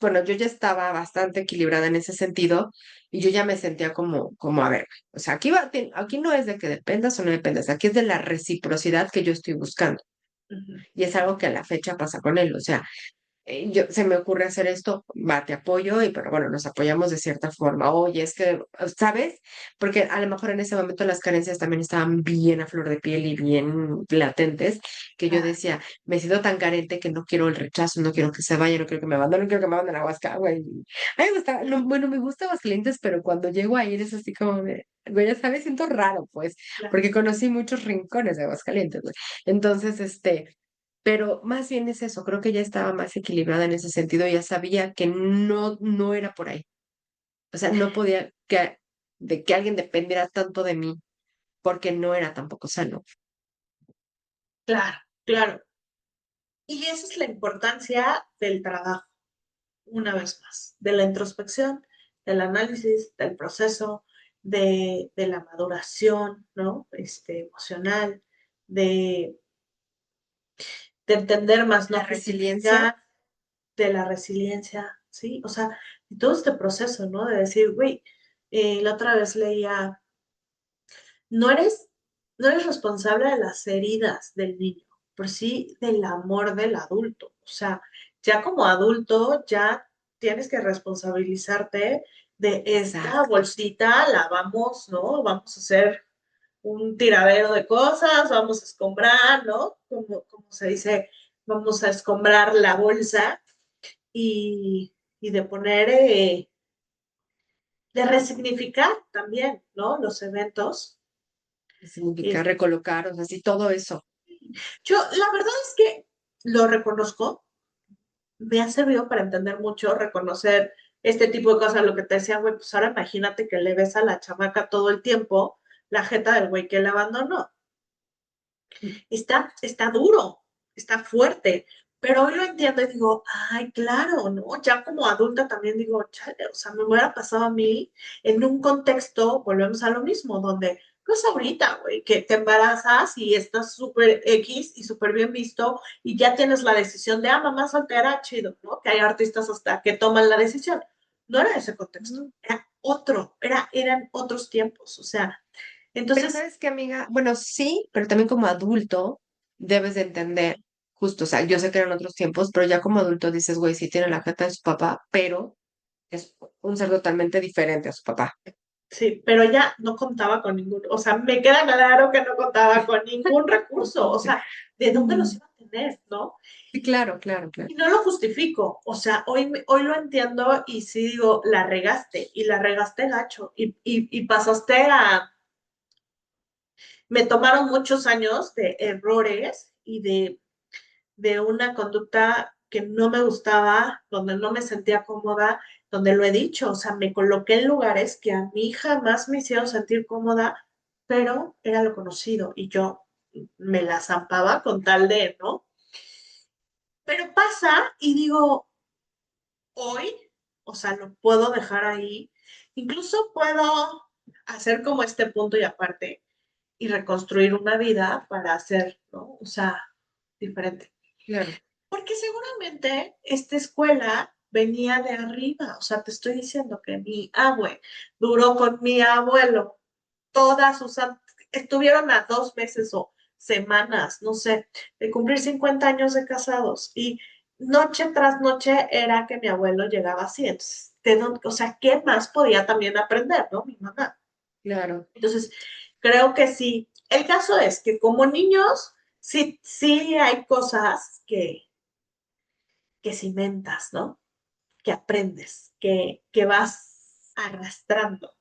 bueno, yo ya estaba bastante equilibrada en ese sentido y yo ya me sentía como, a ver, o sea, aquí no es de que dependas o no dependas, aquí es de la reciprocidad que yo estoy buscando. Ujú. Y es algo que a la fecha pasa con él. O sea, se me ocurre hacer esto, va, te apoyo, pero bueno, nos apoyamos de cierta forma. Oye, es que, ¿sabes? Porque a lo mejor en ese momento las carencias también estaban bien a flor de piel y bien latentes, que yo Ah, decía, me siento tan carente que no quiero el rechazo, no quiero que se vaya, no quiero que me abandonen, no quiero que me abandonen a Huasca, güey. A mí me gusta, no, bueno, me gusta Aguascalientes, pero cuando llego a ir es así como güey, ya sabes, siento raro, pues, claro. porque conocí muchos rincones de Aguascalientes, güey. Entonces, pero más bien es eso, creo que ya estaba más equilibrada en ese sentido, ya sabía que no era por ahí. O sea, no podía de que alguien dependiera tanto de mí porque no era tampoco sano. Claro, claro. Y esa es la importancia del trabajo, una vez más, de la introspección, del análisis, del proceso, de la maduración, ¿no? Emocional, de, de entender más, no La resiliencia, justificar, de la resiliencia, ¿sí? O sea, y todo este proceso, ¿no? De decir, güey, la otra vez leía, no eres, no eres responsable de las heridas del niño, pero sí del amor del adulto. O sea, ya como adulto, ya tienes que responsabilizarte de esta exacto. bolsita, la vamos, ¿no? Vamos a hacer un tiradero de cosas, vamos a escombrar, ¿no? Como se dice, vamos a escombrar la bolsa y de poner, de resignificar también, ¿no? Los eventos. Significa Es- recolocar, o sea, sí, todo eso. Yo, la verdad es que lo reconozco, me ha servido para entender mucho, reconocer este tipo de cosas, lo que te decía, güey, pues ahora imagínate que le ves a la chamaca todo el tiempo la jeta del güey que le abandonó. Está duro, está fuerte, pero hoy lo entiendo y digo, ay, claro, ¿no? Ya como adulta también digo, chale, o sea, me hubiera pasado a mí en un contexto, volvemos a lo mismo, donde, pues ahorita, güey, que te embarazas y estás súper X y súper bien visto y ya tienes la decisión de, mamá soltera, chido, ¿no? Que hay artistas hasta que toman la decisión. No era ese contexto, Ujú. era otro, eran otros tiempos, o sea, Pero entonces, ¿sabes qué, amiga? Bueno, sí, pero también como adulto debes de entender, justo, o sea, yo sé que eran otros tiempos, pero ya como adulto dices, güey, sí tiene la jeta de su papá, pero es un ser totalmente diferente a su papá. sí, pero ella no contaba con ningún, o sea, me queda claro que no contaba con ningún recurso, o sea, ¿de dónde los Mm. iba a tener, no? Sí, claro, claro, claro. Y no lo justifico, o sea, hoy lo entiendo y sí digo, la regaste, y la regaste gacho, y pasaste me tomaron muchos años de errores y de una conducta que no me gustaba, donde no me sentía cómoda, donde lo he dicho, o sea, me coloqué en lugares que a mí jamás me hicieron sentir cómoda, pero era lo conocido y yo me la zampaba con tal de, ¿no? Pero pasa y digo, hoy, o sea, lo puedo dejar ahí, incluso puedo hacer como este punto y aparte y reconstruir una vida para hacer, ¿no? O sea, diferente. Claro. Porque seguramente esta escuela venía de arriba, o sea, te estoy diciendo que mi abue duró con mi abuelo todas sus, estuvieron a 2 meses o semanas, no sé, de cumplir 50 años de casados y noche tras noche era que mi abuelo llegaba así, entonces, o sea, ¿qué más podía también aprender, no? Mi mamá. Claro. Entonces, creo que sí. El caso es que como niños, sí, sí hay cosas que cimentas, ¿no? Que aprendes, que vas arrastrando.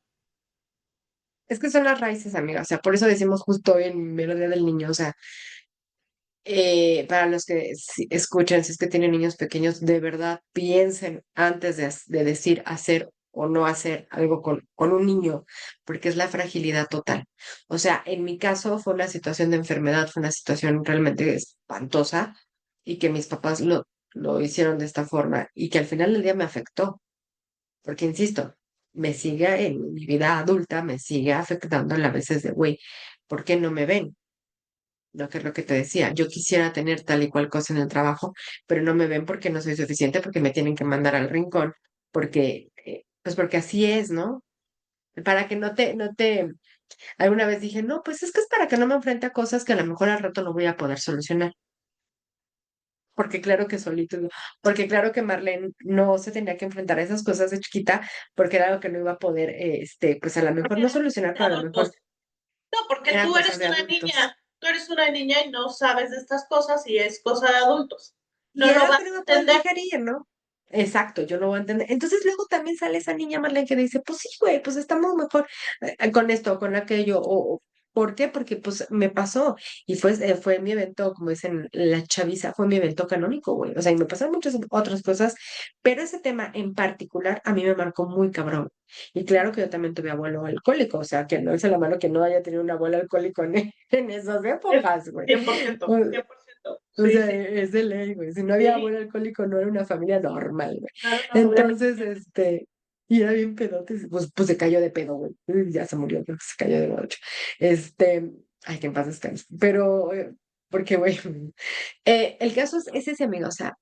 Es que son las raíces, amiga. O sea, por eso decimos justo hoy en Melodía del Niño. O sea, para los que escuchen, si es que tienen niños pequeños, de verdad piensen antes de decir hacer o no hacer algo con un niño, porque es la fragilidad total. O sea, en mi caso fue una situación de enfermedad, fue una situación realmente espantosa y que mis papás lo hicieron de esta forma y que al final del día me afectó. Porque, insisto, me sigue en mi vida adulta, me sigue afectando a la veces de, güey, ¿por qué no me ven? Lo que es lo que te decía, yo quisiera tener tal y cual cosa en el trabajo, pero no me ven porque no soy suficiente, porque me tienen que mandar al rincón, porque, pues porque así es, ¿no? Para que alguna vez dije, no, pues es que es para que no me enfrente a cosas que a lo mejor al rato no voy a poder solucionar. Porque claro que solito, porque claro que Marlene no se tenía que enfrentar a esas cosas de chiquita, porque era algo que no iba a poder, pues a lo mejor Porque no eran solucionar, de pero a lo mejor adultos. No, porque eran cosas de adultos. tú eres una niña y no sabes de estas cosas y es cosa de adultos. Y No es lo algo vas que no a iba a poder entender. digerir, ¿no? Exacto, yo no voy a entender. Entonces luego también sale esa niña Marlene que dice, pues sí, güey, pues estamos mejor con esto, con aquello, o ¿Por qué? Porque pues me pasó y fue mi evento, como dicen la chaviza, fue mi evento canónico, güey. O sea, y me pasaron muchas otras cosas, pero ese tema en particular a mí me marcó muy cabrón. Y claro que yo también tuve abuelo alcohólico, o sea, que no es la mano que no haya tenido un abuelo alcohólico en esas Es épocas, güey. 100%, O, 100%. o Sí, sea, sí, es de ley, güey. Si no había sí. abuelo alcohólico, no era una familia normal, güey. No era una familia Entonces, mexicana. y era bien pedote, pues se cayó de pedo, güey. Ya se murió, creo que se cayó de borracho. Este, ay, que en paz descanse. Pero, porque, güey, el caso es ese, amigo. O sea,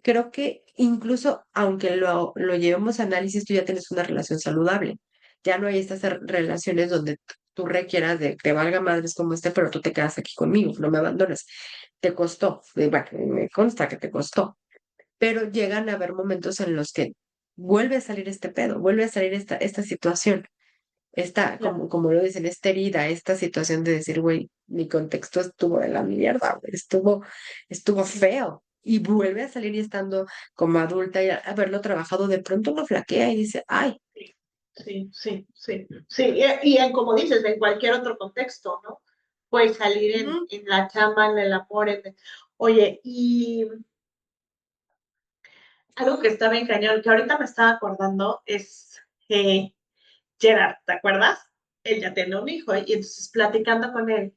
creo que incluso aunque lo llevemos a análisis, tú ya tienes una relación saludable. Ya no hay estas relaciones donde tú requieras de que valga madres como pero tú te quedas aquí conmigo, no me abandonas. Te costó, bueno, me consta que te costó, pero llegan a haber momentos en los que vuelve a salir este pedo, vuelve a salir esta situación, Claro. como lo dicen, esta herida, esta situación de decir, güey, mi contexto estuvo de la mierda, güey, estuvo feo. Y vuelve a salir y estando como adulta y haberlo trabajado, de pronto lo flaquea y dice, ay, Sí, sí, sí, sí. Como dices, en cualquier otro contexto, ¿no? Puede salir ujú, en la chamba, en el amor. Oye, y algo que está bien cañón, que ahorita me estaba acordando, es Gerard, ¿te acuerdas? Él ya tiene un hijo y entonces platicando con él,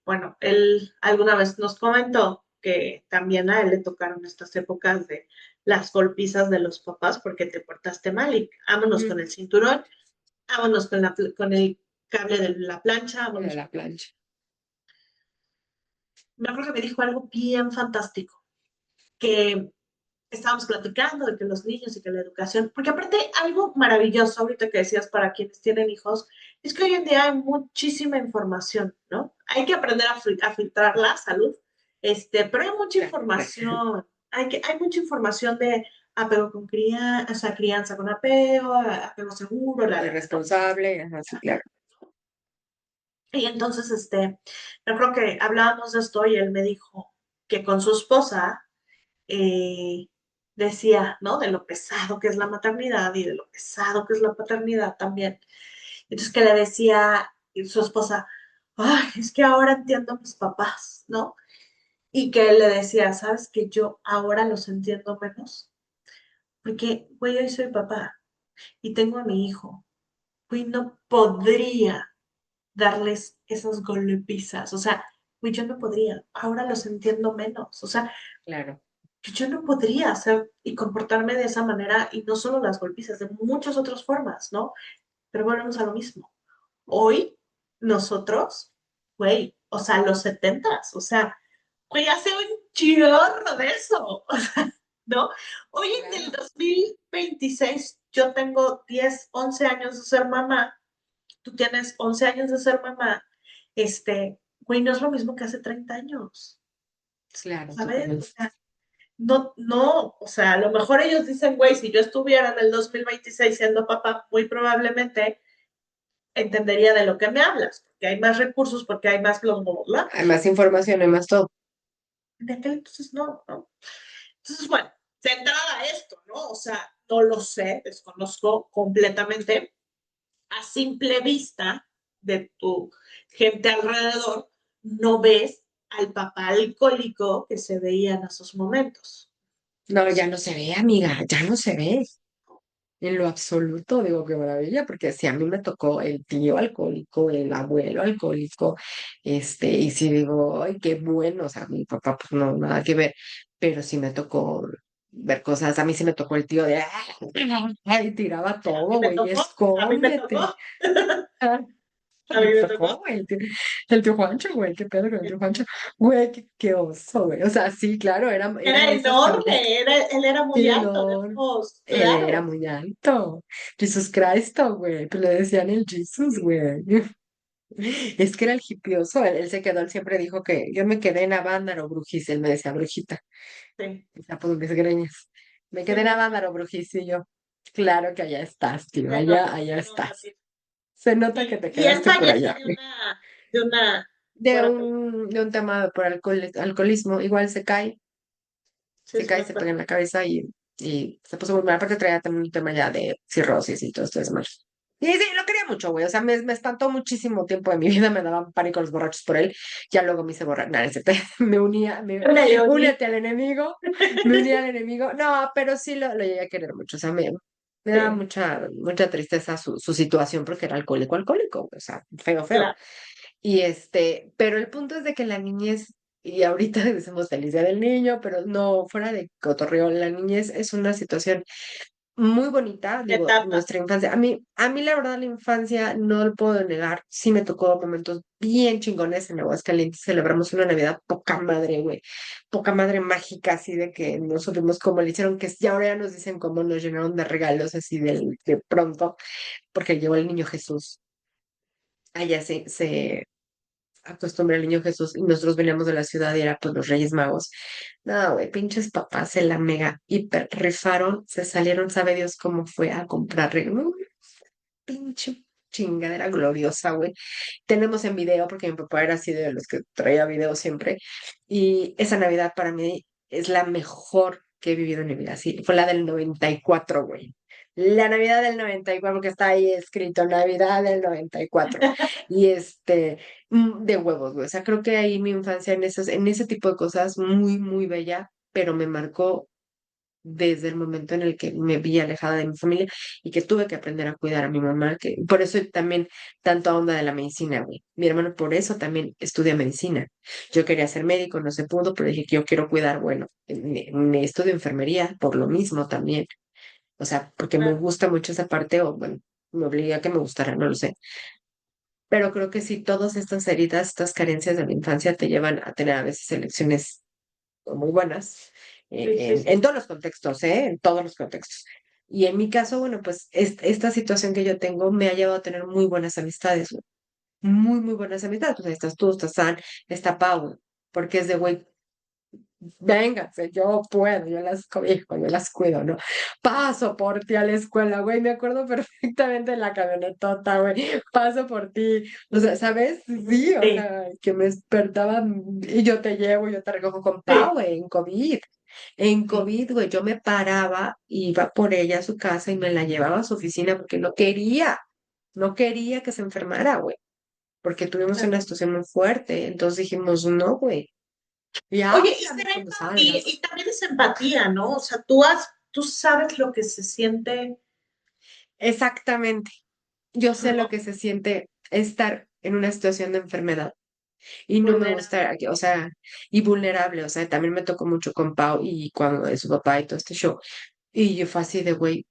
bueno, él alguna vez nos comentó que también a él le tocaron estas épocas de las golpizas de los papás porque te portaste mal y vámonos con ujú, el cinturón, vámonos con el cable de la plancha, de vámonos. la plancha. Me acuerdo que me dijo algo bien fantástico, que estábamos platicando de que los niños y que la educación, porque aparte algo maravilloso ahorita que decías para quienes tienen hijos, es que hoy en día hay muchísima información, ¿no? Hay que aprender a filtrar la salud, pero hay mucha Ya, ya. información, hay mucha información de apego con crianza, o sea, crianza con apego, apego seguro, ¿no? Irresponsable, ajá, sí, claro. Y entonces, yo creo que hablábamos de esto y él me dijo que con su esposa, eh, decía, ¿no? De lo pesado que es la maternidad y de lo pesado que es la paternidad también. Entonces que le decía su esposa, ay, es que ahora entiendo a mis papás, ¿no? Y que él le decía, ¿sabes que yo ahora los entiendo menos? Porque, güey, hoy soy papá y tengo a mi hijo. Güey, no podría darles esas golpizas. O sea, güey, yo no podría. Ahora los entiendo menos. O sea, Claro. que yo no podría hacer y comportarme de esa manera y no solo las golpizas, de muchas otras formas, ¿no? Pero volvemos a lo mismo. Hoy, nosotros, güey, o sea, los setentas, o sea, güey, hace un chorro de eso, ¿no? Hoy en el Claro. 2026, yo tengo 10, 11 años de ser mamá, tú tienes 11 años de ser mamá, güey, no es lo mismo que hace 30 años, Claro, ¿sabes? O totalmente. sea, no, no, o sea, a lo mejor ellos dicen, güey, si yo estuviera en el 2026 siendo papá, muy probablemente entendería de lo que me hablas, porque hay más recursos, porque hay más bla, bla, bla. Hay más información, hay más todo. De aquel entonces no, ¿no? Entonces, bueno, centrada a esto, ¿no? O sea, no lo sé, desconozco completamente. A simple vista de tu gente alrededor, no ves al papá alcohólico que se veía en esos momentos. No, ya no se ve, amiga, ya no se ve. En lo absoluto, digo, qué maravilla, porque si a mí me tocó el tío alcohólico, el abuelo alcohólico, y si digo, ay, qué bueno, o sea, mi papá, pues no, nada que ver, pero sí me tocó ver cosas, a mí sí me tocó el tío de, ay, tiraba A mí todo, me güey, tocó, a mí me tocó, escóndete. a mí Me me tocó, tocó. güey, el tío Juancho, güey, qué pedo con el tío Juancho, güey, qué oso, güey, o sea, sí, claro, eran Era risas familiares, enorme, él era muy sí, alto, no, lejos, él era claro. muy alto, Jesús Cristo, güey, pues le decían el Jesús, Sí, güey, es que era el hipioso, él se quedó, él siempre dijo que yo me quedé en Avándaro, Brujis, él me decía brujita, sí, decía por mis greñas, me quedé en sí, Avándaro, Brujis, y yo, claro que allá estás, tío, allá se nota, estás, sí. se nota que te Y él quedaste por fallece allá. de una, de bueno, un, de un tema por alcoholismo, igual sí, se sí me cae, se pega acuerdo. en la cabeza y se puso muy mal, aparte traía también un tema ya de cirrosis y todo esto es mal. Y sí, lo quería mucho, güey. O sea, me espantó muchísimo tiempo de mi vida, me daban pánico los borrachos por él. Ya luego me hice borrar. Nada, no es cierto. Me le uní. Únete al enemigo. Me uní al enemigo. No, pero sí lo llegué a querer mucho. O sea, me daba Sí, mucha tristeza su situación porque era alcohólico, o sea, feo, feo. claro. Y pero el punto es de que la niñez, y ahorita decimos feliz día del niño, pero no, fuera de cotorreo, la niñez es una situación muy bonita, digo, Etapa. nuestra infancia. A mí la verdad la infancia no lo puedo negar, sí me tocó momentos bien chingones en Aguascalientes, celebramos una Navidad poca madre, güey, poca madre mágica, así de que no supimos cómo le hicieron, que ya ahora ya nos dicen cómo nos llenaron de regalos así de pronto, porque llegó el niño Jesús. Allá se acostumbra el niño Jesús y nosotros veníamos de la ciudad y era pues los Reyes Magos. No, güey, pinches papás se la mega hiper rifaron, se salieron, sabe Dios cómo fue a comprar regalos. Pinche chingadera gloriosa, güey. Tenemos en video, porque mi papá era así de los que traía video siempre, y esa Navidad para mí es la mejor que he vivido en mi vida, sí, fue la del 94, güey. La Navidad del 94, porque está ahí escrito Navidad del 94. Y de huevos, güey. O sea, creo que ahí mi infancia en ese tipo de cosas muy, muy bella, pero me marcó desde el momento en el que me vi alejada de mi familia y que tuve que aprender a cuidar a mi mamá, que por eso también tanto onda de la medicina, güey. Mi hermano por eso también estudia medicina. Yo quería ser médico, no se pudo, pero dije que yo quiero cuidar, bueno, me estudio enfermería por lo mismo también. O sea, porque me Claro. gusta mucho esa parte, o bueno, me obliga a que me gustara, no lo sé. Pero creo que sí, todas estas heridas, estas carencias de la infancia te llevan a tener a veces elecciones muy buenas Sí, sí, sí. en todos los contextos, ¿eh? En todos los contextos. Y en mi caso, bueno, pues esta situación que yo tengo me ha llevado a tener muy buenas amistades, güey. Muy, muy buenas amistades. Pues ahí estás tú, estás San, está Pau, porque es de, güey, véngase, yo puedo, yo las cobijo, yo las cuido, ¿no? Paso por ti a la escuela, güey, me acuerdo perfectamente de la camionetota, güey, paso por ti, o sea, ¿sabes? Sí, o Sí, sea, que me despertaba y yo te llevo, yo te recojo con Pau, sí, güey, en COVID. En sí. COVID, güey, yo me paraba, iba por ella a su casa y me la llevaba a su oficina porque no quería que se enfermara, güey, porque tuvimos una Claro. situación muy fuerte, entonces dijimos, no, güey, y Oye, y háblame será cuando empatía, salgas. y también es empatía, ¿no? O sea, tú sabes lo que se siente, Exactamente. Yo sé lo ¿no? que se siente estar en una situación de enfermedad y no me Vulnerable. gusta, o sea, y vulnerable, o sea, también me tocó mucho con Pau y cuando de su papá y todo este show. Y yo fue así de, güey,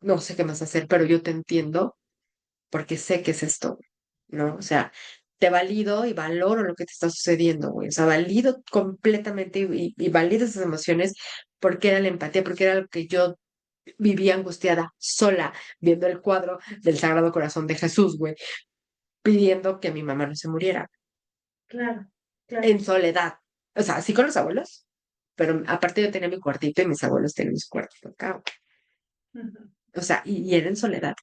no sé qué más hacer, pero yo te entiendo porque sé que es esto, ¿no? O sea, te valido y valoro lo que te está sucediendo, güey. O sea, valido completamente y valido esas emociones porque era la empatía, porque era lo que yo vivía angustiada, sola, viendo el cuadro del Sagrado Corazón de Jesús, güey, pidiendo que mi mamá no se muriera, Claro, claro. en soledad. O sea, sí con los abuelos, pero aparte yo tenía mi cuartito y mis abuelos tenían su cuartito acá, güey. Ujú. O sea, y era en soledad.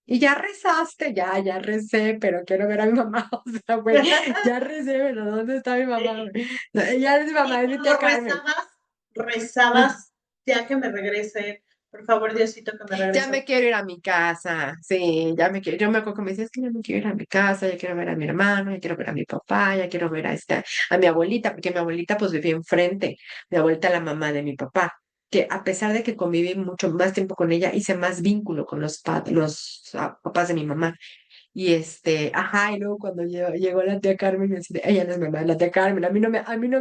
Y ya rezaste, ya recé, pero quiero ver a mi mamá. O sea, güey, ya recé, pero ¿dónde está mi mamá, Sí. güey? No, ella es mi Y mamá, es mi cuando tía Carmen. rezabas, ya que me regrese, por favor, Diosito, que me Ya regrese. me quiero ir a mi casa, sí, ya me quiero, yo me acuerdo que me decía, es que ya me quiero ir a mi casa, ya quiero ver a mi hermano, ya quiero ver a mi papá, ya quiero ver a mi abuelita, porque mi abuelita pues vivía enfrente, mi abuelita la mamá de mi papá, que a pesar de que conviví mucho más tiempo con ella, hice más vínculo con los papás de mi mamá. Y ajá, y luego cuando llegó la tía Carmen, me decía, ella no es mi mamá, la tía Carmen, a mí no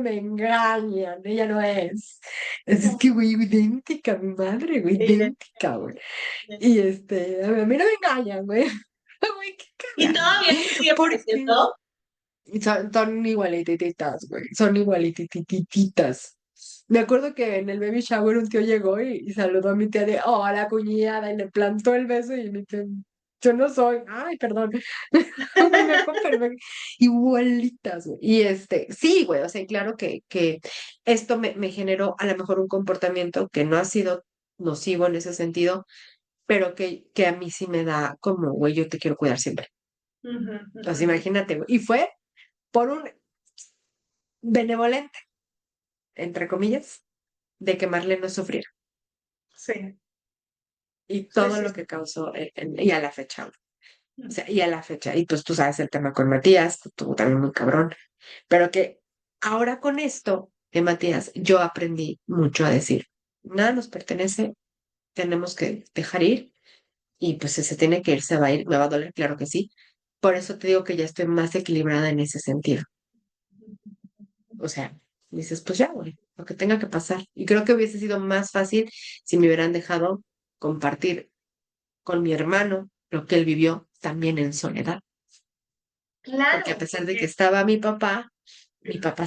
me engañan, ella no es. Es No, que, güey, idéntica, mi madre, güey, idéntica, güey. Y a mí no me engañan, güey. Güey, qué y cagado. todavía te sigue Porque pareciendo. son igualitititas, güey, son igualitititas. Me acuerdo que en el baby shower un tío llegó y saludó a mi tía de, oh, la cuñada, y le plantó el beso y mi tía, yo no soy, ay, perdón. Me acuerdo perfecto. Igualitas, güey. Y sí, güey, o sea, claro que esto me generó a lo mejor un comportamiento que no ha sido nocivo en ese sentido, pero que a mí sí me da como, güey, yo te quiero cuidar siempre. Ujú, Entonces, ujú. imagínate, güey. Y fue por un benevolente, entre comillas, de que Marlene no sufriera. Sí, y todo sí, lo sí. que causó, y a la fecha, o sea, y a la fecha, y pues tú sabes el tema con Matías, que tuvo también muy cabrón, pero que ahora con esto de Matías, yo aprendí mucho a decir, nada nos pertenece, tenemos que dejar ir, y pues si se tiene que ir, se va a ir, me va a doler, claro que sí. Por eso te digo que ya estoy más equilibrada en ese sentido. O sea, dices, pues ya, güey, lo que tenga que pasar. Y creo que hubiese sido más fácil si me hubieran dejado compartir con mi hermano lo que él vivió también en soledad. Porque a Claro, pesar de que porque estaba mi papá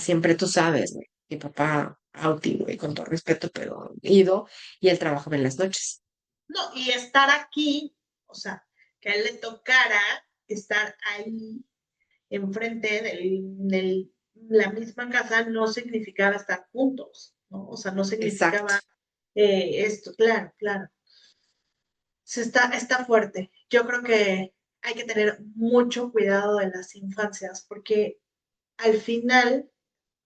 siempre, tú sabes, güey, mi papá Auti, güey, con todo respeto, pero ido, y él trabajaba en las noches. no, y estar aquí, o sea, que a él le tocara estar ahí enfrente la misma casa no significaba estar juntos, ¿no? O sea, no Exacto. significaba esto, claro, claro. Está fuerte. Yo creo que hay que tener mucho cuidado de las infancias, porque al final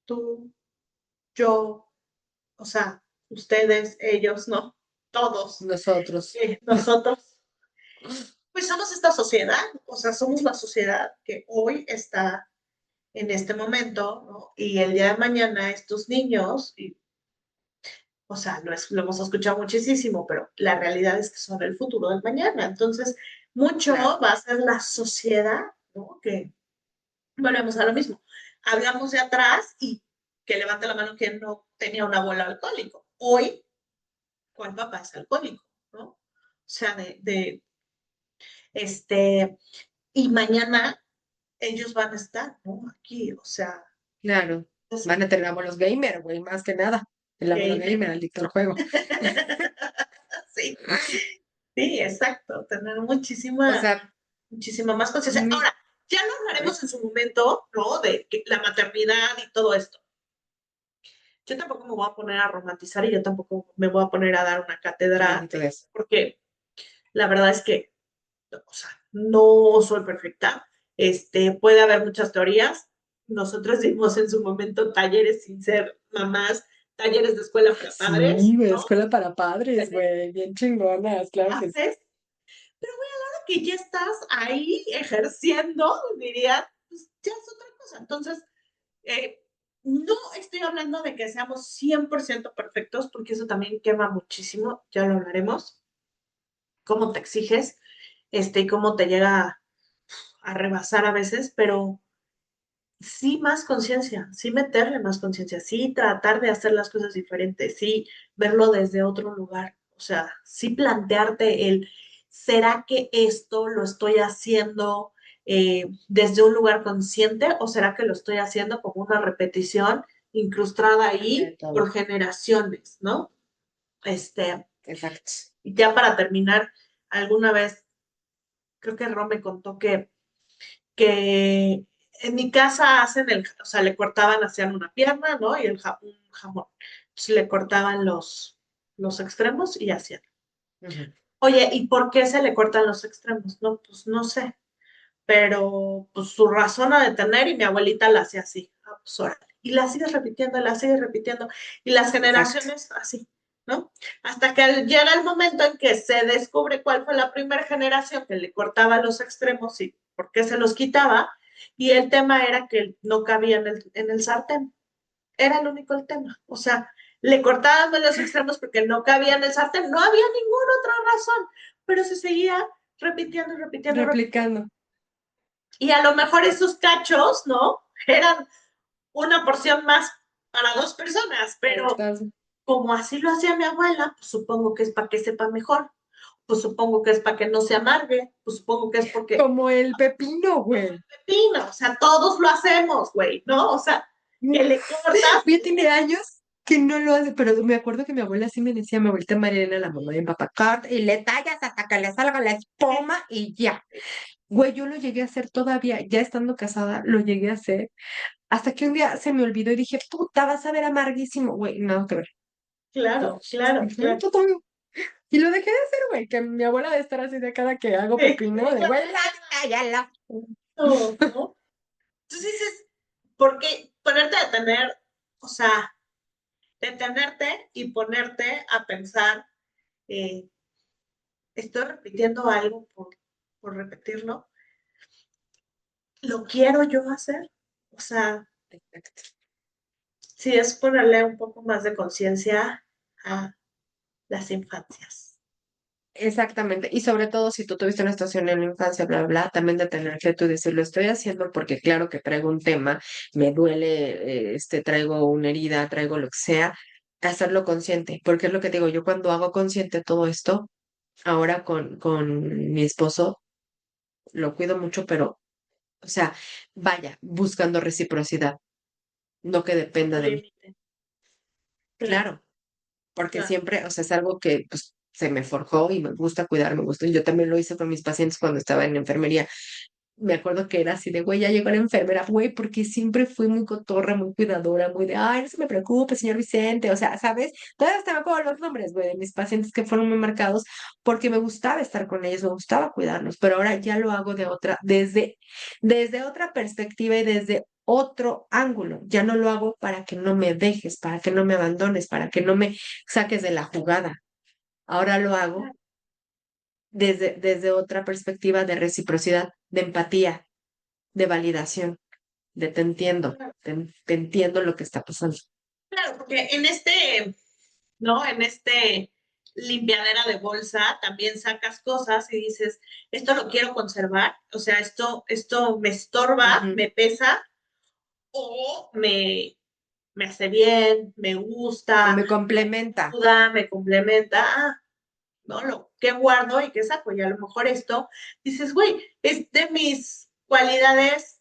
tú, yo, o sea, ustedes, ellos, ¿no? Todos, Nosotros. nosotros, pues somos esta sociedad, o sea, somos la sociedad que hoy está en este momento, ¿no? Y el día de mañana estos niños, o sea, lo hemos escuchado muchísimo, pero la realidad es que son el futuro del mañana. Entonces, mucho Claro. va a ser la sociedad, ¿no? Que volvemos a lo mismo. Hablamos de atrás y que levante la mano quien no tenía un abuelo alcohólico. Hoy, ¿cuál papá es alcohólico? ¿No? O sea, este, y mañana ellos van a estar, ¿no? Aquí, o sea, Claro. es Van a tener abuelos gamer, güey, más que nada. El abuelo gamer. gamer, adicto al juego. Sí, sí, exacto, tener O muchísima, sea, muchísima más conciencia. mi, Ahora, ya lo hablaremos en su momento, ¿no? De la maternidad y todo esto. Yo tampoco me voy a poner a romantizar y yo tampoco me voy a poner a dar una cátedra, bendito Dios. porque la verdad es que, o sea, no soy perfecta. Puede haber muchas teorías. Nosotros dimos en su momento talleres sin ser mamás, talleres de escuela para Sí, padres, güey, ¿no? escuela para padres, güey, bien chingonas, claro que sí. Haces que ya estás ahí ejerciendo, diría, pues ya es otra cosa. Entonces, eh, no estoy hablando de que seamos 100% perfectos, porque eso también quema muchísimo, ya lo hablaremos, cómo te exiges, y cómo te llega a rebasar a veces, pero sí más conciencia, sí meterle más conciencia, sí tratar de hacer las cosas diferentes, sí verlo desde otro lugar, o sea, sí plantearte ¿será que esto lo estoy haciendo desde un lugar consciente o será que lo estoy haciendo como una repetición incrustada De ahí todo. por generaciones, ¿no? Exacto. Y ya para terminar, alguna vez, creo que Ron me contó que en mi casa o sea, le cortaban, hacían una pierna, ¿no? Y un jamón. Entonces le cortaban los extremos y hacían. Ujú. Oye, ¿y por qué se le cortan los extremos? No, pues no sé, pero pues su razón ha de tener y mi abuelita la hacía así. Ah, pues, órale. Y la sigues repitiendo, y las Exacto. generaciones así, ¿no? Hasta que llega el momento en que se descubre cuál fue la primera generación que le cortaba los extremos y por qué se los quitaba, y el tema era que no cabía en el sartén. Era el único el tema. O sea, le cortaban los extremos porque no cabía en el sartén. No había ninguna otra razón, pero se seguía repitiendo, repitiendo, repitiendo. Replicando. Y a lo mejor esos cachos, ¿no? Eran una porción más para dos personas, pero Estás como así lo hacía mi abuela, pues supongo que es para que sepa mejor, pues supongo que es para que no se amargue, pues supongo que es porque como el pepino, güey. pepino, o sea, todos lo hacemos, güey, ¿no? O sea, que le cortas, Ya tiene años que no lo hace, pero me acuerdo que mi abuela sí me decía, mi abuelita Mariana, la mamá de mi papá, corta y le tallas hasta que le salga la espuma y ya. Güey, yo lo llegué a hacer todavía, ya estando casada, lo llegué a hacer, hasta que un día se me olvidó y dije, puta, vas a ver amarguísimo, güey, nada que ver. claro, No, claro, claro. y lo dejé de hacer, güey, que mi abuela de estar así de cada que hago Sí, pepino, de güey, ya. no, ¿no? Entonces dices, ¿por qué ponerte a detener, o sea, detenerte y ponerte a pensar eh, estoy repitiendo algo por repetirlo, ¿lo quiero yo hacer? O sea, Exacto. sí es ponerle un poco más de conciencia a las infancias. Exactamente, y sobre todo si tú tuviste una situación en la infancia, bla, bla, bla, también de tener que tú decir, lo estoy haciendo porque claro que traigo un tema, me duele, traigo una herida, traigo lo que sea, hacerlo consciente, porque es lo que te digo, yo cuando hago consciente todo esto, ahora con mi esposo, lo cuido mucho, pero, o sea, vaya, buscando reciprocidad, no que dependa Un de mí, límite. Claro, claro, porque claro. siempre, o sea, es algo que pues se me forjó y me gusta cuidar, me gusta, y yo también lo hice con mis pacientes cuando estaba en enfermería. Me acuerdo que era así de, güey, ya llegó la enfermera, güey, porque siempre fui muy cotorra, muy cuidadora, muy de, ay, no se me preocupe, señor Vicente, o sea, ¿sabes? Todavía hasta me acuerdo los nombres, güey, de mis pacientes que fueron muy marcados, porque me gustaba estar con ellos, me gustaba cuidarlos, pero ahora ya lo hago de otra, desde otra perspectiva y desde otro ángulo, ya no lo hago para que no me dejes, para que no me abandones, para que no me saques de la jugada, ahora lo hago desde otra perspectiva de reciprocidad, de empatía, de validación, de te entiendo, Claro, te entiendo lo que está pasando. claro, porque en este, ¿no? En este limpiadera de bolsa también sacas cosas y dices, esto lo quiero conservar, o sea, esto me estorba, Ujú. me pesa o me hace bien, me O gusta, me complementa. ayuda, me complementa, ¿no? Lo que guardo y que saco, y a lo mejor esto, dices, güey, es de mis cualidades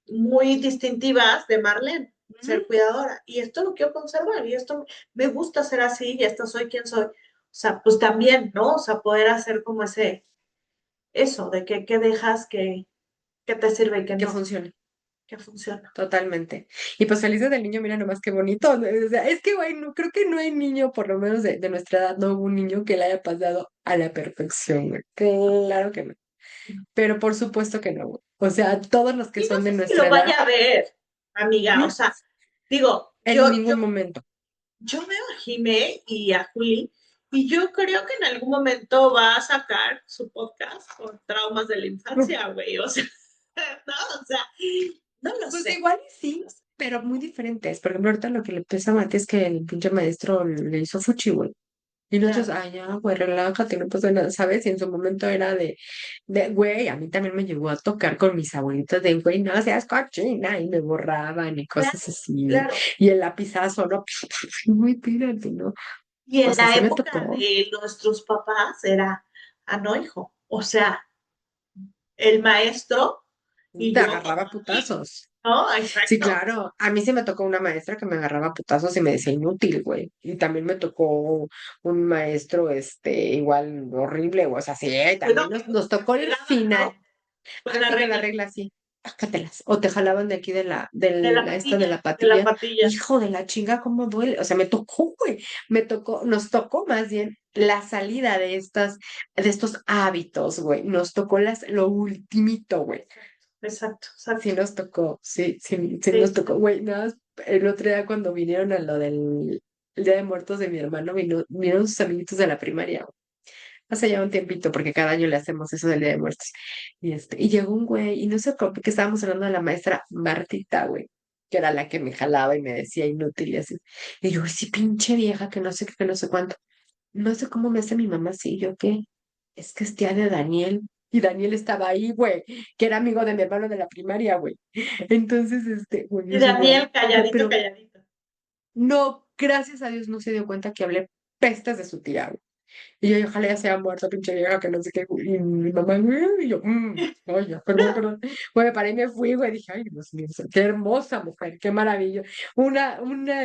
muy distintivas de Marlene, Ujú. ser cuidadora, y esto lo quiero conservar, y esto me gusta ser así, y esto soy quien soy. O sea, pues también, ¿no? O sea, poder hacer como eso, de que dejas que te sirve y que Que no, funcione. que funciona. Totalmente. Y pues felices del niño, mira nomás qué bonito, ¿no? O sea, es que, güey, no, creo que no hay niño, por lo menos de nuestra edad, no hubo un niño que le haya pasado a la perfección, güey. Claro que no. Pero por supuesto que no, güey. O sea, todos los que Y no son de sé si nuestra lo edad, vaya a ver, amiga, o sea, digo, en ningún momento. yo veo a Jime y a Juli y yo creo que en algún momento va a sacar su podcast con traumas de la infancia, güey. O sea, no, o sea, no lo Pues sé. igual y sí, pero muy diferentes. Por ejemplo, ahorita lo que le pesa a Mati es que el pinche maestro le hizo fuchi, güey. Y nosotros, Claro, ay, ya, güey, relájate, no pasa nada, ¿sabes? Y en su momento era güey, a mí también me llegó a tocar con mis abuelitos de, güey, no seas cochina, y me borraban y cosas claro, así. claro. Y el lapizazo, ¿no? Muy pírate, ¿no? Y O en sea, la sí me época tocó. de nuestros papás era, no, hijo. O sea, el maestro y Te yo agarraba a contra ti, putazos. ¿no? Sí, Exacto. claro. A mí sí me tocó una maestra que me agarraba a putazos y me decía inútil, güey. Y también me tocó un maestro, igual horrible, güey. O sea, sí, también Cuidado, nos tocó el pegada, final. ¿no? Con la Así con la regla regla así. Pácatelas. O te jalaban de aquí de la esta de patilla, la de la patilla. patilla. Hijo de la chinga, cómo duele. O sea, me tocó, güey. Nos tocó más bien la salida de estos hábitos, güey. Nos tocó lo ultimito, güey. Exacto, Sí exacto. nos tocó, sí, sí, sí Sí, nos sí. tocó, güey, nada más, el otro día cuando vinieron a lo del el Día de Muertos de mi hermano, vinieron sus amiguitos de la primaria, güey. Hace ya un tiempito, porque cada año le hacemos eso del Día de Muertos. Y llegó un güey, y no sé por qué estábamos hablando de la maestra Martita, güey, que era la que me jalaba y me decía inútil y así. Y yo, sí, pinche vieja, que no sé qué, que no sé cuánto. No sé cómo me hace mi mamá así, yo qué. Es que es tía de Daniel. Y Daniel estaba ahí, güey, que era amigo de mi hermano de la primaria, güey. Entonces, güey, Y yo sí de, Daniel calladito, pero calladito. no, gracias a Dios no se dio cuenta que hablé pestes de su tía, güey. Y yo, ojalá ya se haya muerto, pinche vieja, que no sé qué, güey. Y mi mamá, güey, y yo, ay, ya, perdón, perdón. Güey, me paré y me fui, güey, dije, ay, Dios mío, qué hermosa mujer, qué maravilla. Una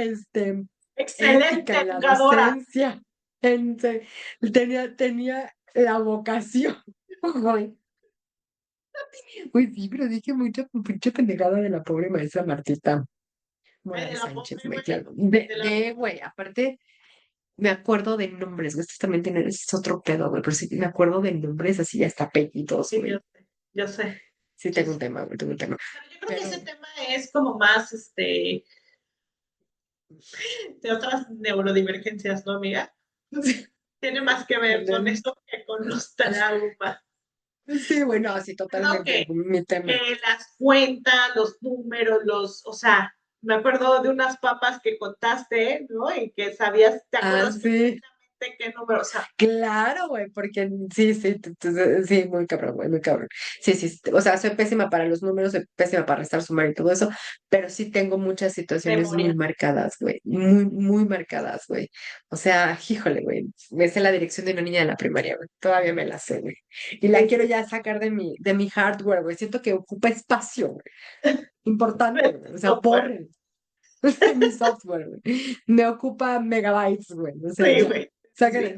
ética Excelente en la educadora. docencia. En se- tenía la vocación. Güey. Pues sí, pero dije mucha pinche pendejada de la pobre maestra Martita Ay, de Morales la Sánchez, pobre, güey, güey. claro. De la Güey, aparte me acuerdo de nombres, güey, esto también es otro pedo, güey, pero sí me acuerdo de nombres así hasta apellidos, sí, güey. yo sé, yo sé, Sí yo tengo un sé. tema, güey, tengo un tema. Pero yo creo que ese Pero tema es como más, de otras neurodivergencias, ¿no, amiga? tiene más que ver con eso que con los traumas. Sí, bueno, así Creo totalmente, que mi tema. las cuentas, los números, o sea, me acuerdo de unas papas que contaste, ¿no? Y que sabías, ¿te Ah, acuerdas sí. perfectamente qué número? O sea, Claro, güey, porque sí, sí, sí, muy cabrón, güey, muy cabrón. Sí, sí, o sea, soy pésima para los números, soy pésima para restar, sumar y todo eso, pero sí tengo muchas situaciones muy memoria. marcadas, güey, muy, muy marcadas, güey. O sea, híjole, güey, me sé la dirección de una niña de la primaria, güey, todavía me la sé, güey. Y la Sí, quiero sí. ya sacar de mi hardware, güey, siento que ocupa espacio, güey, importante, güey, o sea, Software. borren de mi software, güey. Me ocupa megabytes, güey, o sea, Sí, ya, güey. Sí, sácale,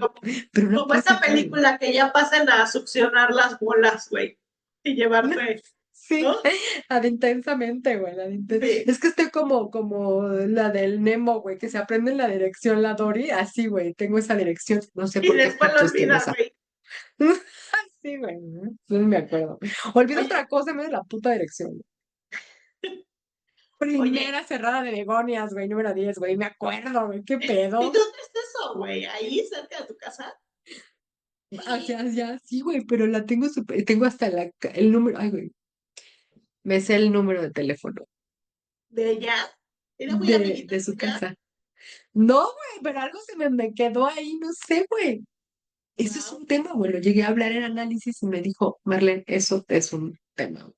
pero no como puedo esta sacarlo. película que ya pasan a succionar las bolas, güey, y llevarte, Sí, ¿no? la de intensamente, güey, Sí. Es que estoy como la del Nemo, güey, que se aprende en la dirección, la Dory, así, güey, tengo esa dirección, no sé Y por qué después lo putos tengo olvidas, esa. güey. Sí, güey, no me acuerdo. Olvido Oye, otra cosa en vez de la puta dirección, güey. oye, Primera cerrada de begonias, güey, número 10, güey, me acuerdo, güey, qué ¿y pedo. dónde está eso, güey? ¿Ahí cerca de tu casa? Hacia, sí, güey, pero la tengo tengo hasta el número, ay, güey, me sé el número de teléfono De ella. Era muy amiguita de su tuya. casa. No, güey, pero algo me quedó ahí, no sé, güey. Eso es Wow. un tema, güey. Lo llegué a hablar en análisis y me dijo, Marlene, eso es un tema, güey.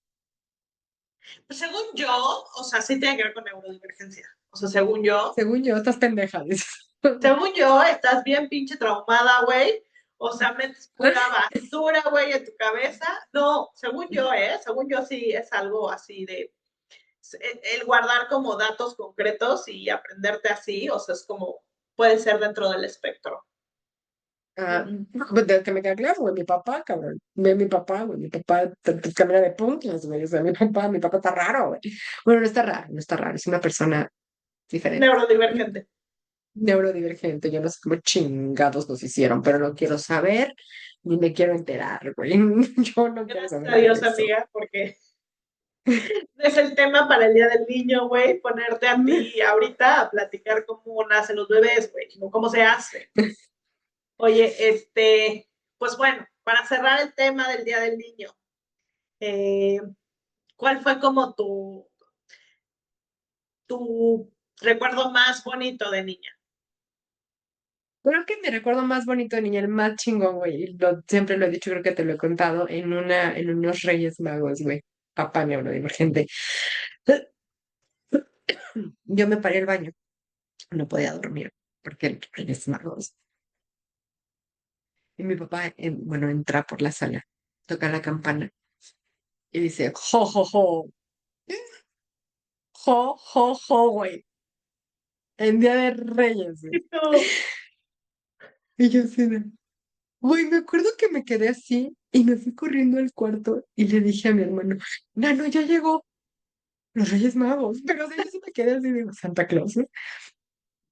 Pues según yo, o sea, sí tiene que ver con neurodivergencia. O sea, según yo, Según yo, estás pendeja, dices. estás bien pinche traumada, güey. O sea, metes pura basura, güey, en tu cabeza. No, según yo, ¿eh? Según yo sí es algo así de el guardar como datos concretos y aprenderte así, o sea, es como, puede ser dentro del espectro. Ah, pues, que me queda claro, güey, mi papá, cabrón. Ve mi papá, güey, mi papá camina de puntas, güey. O sea, mi papá está raro, güey. Bueno, no está raro, no está raro, es una persona diferente. Neurodivergente. Neurodivergente, yo no sé cómo chingados nos hicieron, pero no quiero saber ni me quiero enterar, güey. Yo no quiero Gracias saber a nada de Dios, eso. amiga, porque es el tema para el Día del Niño, güey, ponerte a ti ahorita a platicar cómo nacen los bebés, güey, cómo se hace. Oye, pues bueno, para cerrar el tema del Día del Niño, eh, ¿cuál fue como tu recuerdo más bonito de niña? Creo que mi recuerdo más bonito de niña, el más chingón, güey, y siempre lo he dicho, creo que te lo he contado, en unos Reyes Magos, güey, papá neurodivergente. Yo me paré al baño, no podía dormir, porque en Reyes Magos. Y mi papá, bueno, entra por la sala, toca la campana y dice, jo, jo, jo, jo, jo, jo, güey, en Día de Reyes, güey. No, Y yo así de, güey, me acuerdo que me quedé así y me fui corriendo al cuarto y le dije a mi hermano, Nano, ya llegó. Los Reyes Magos, pero o sea, yo sí me quedé así, digo, Santa Claus, ¿no?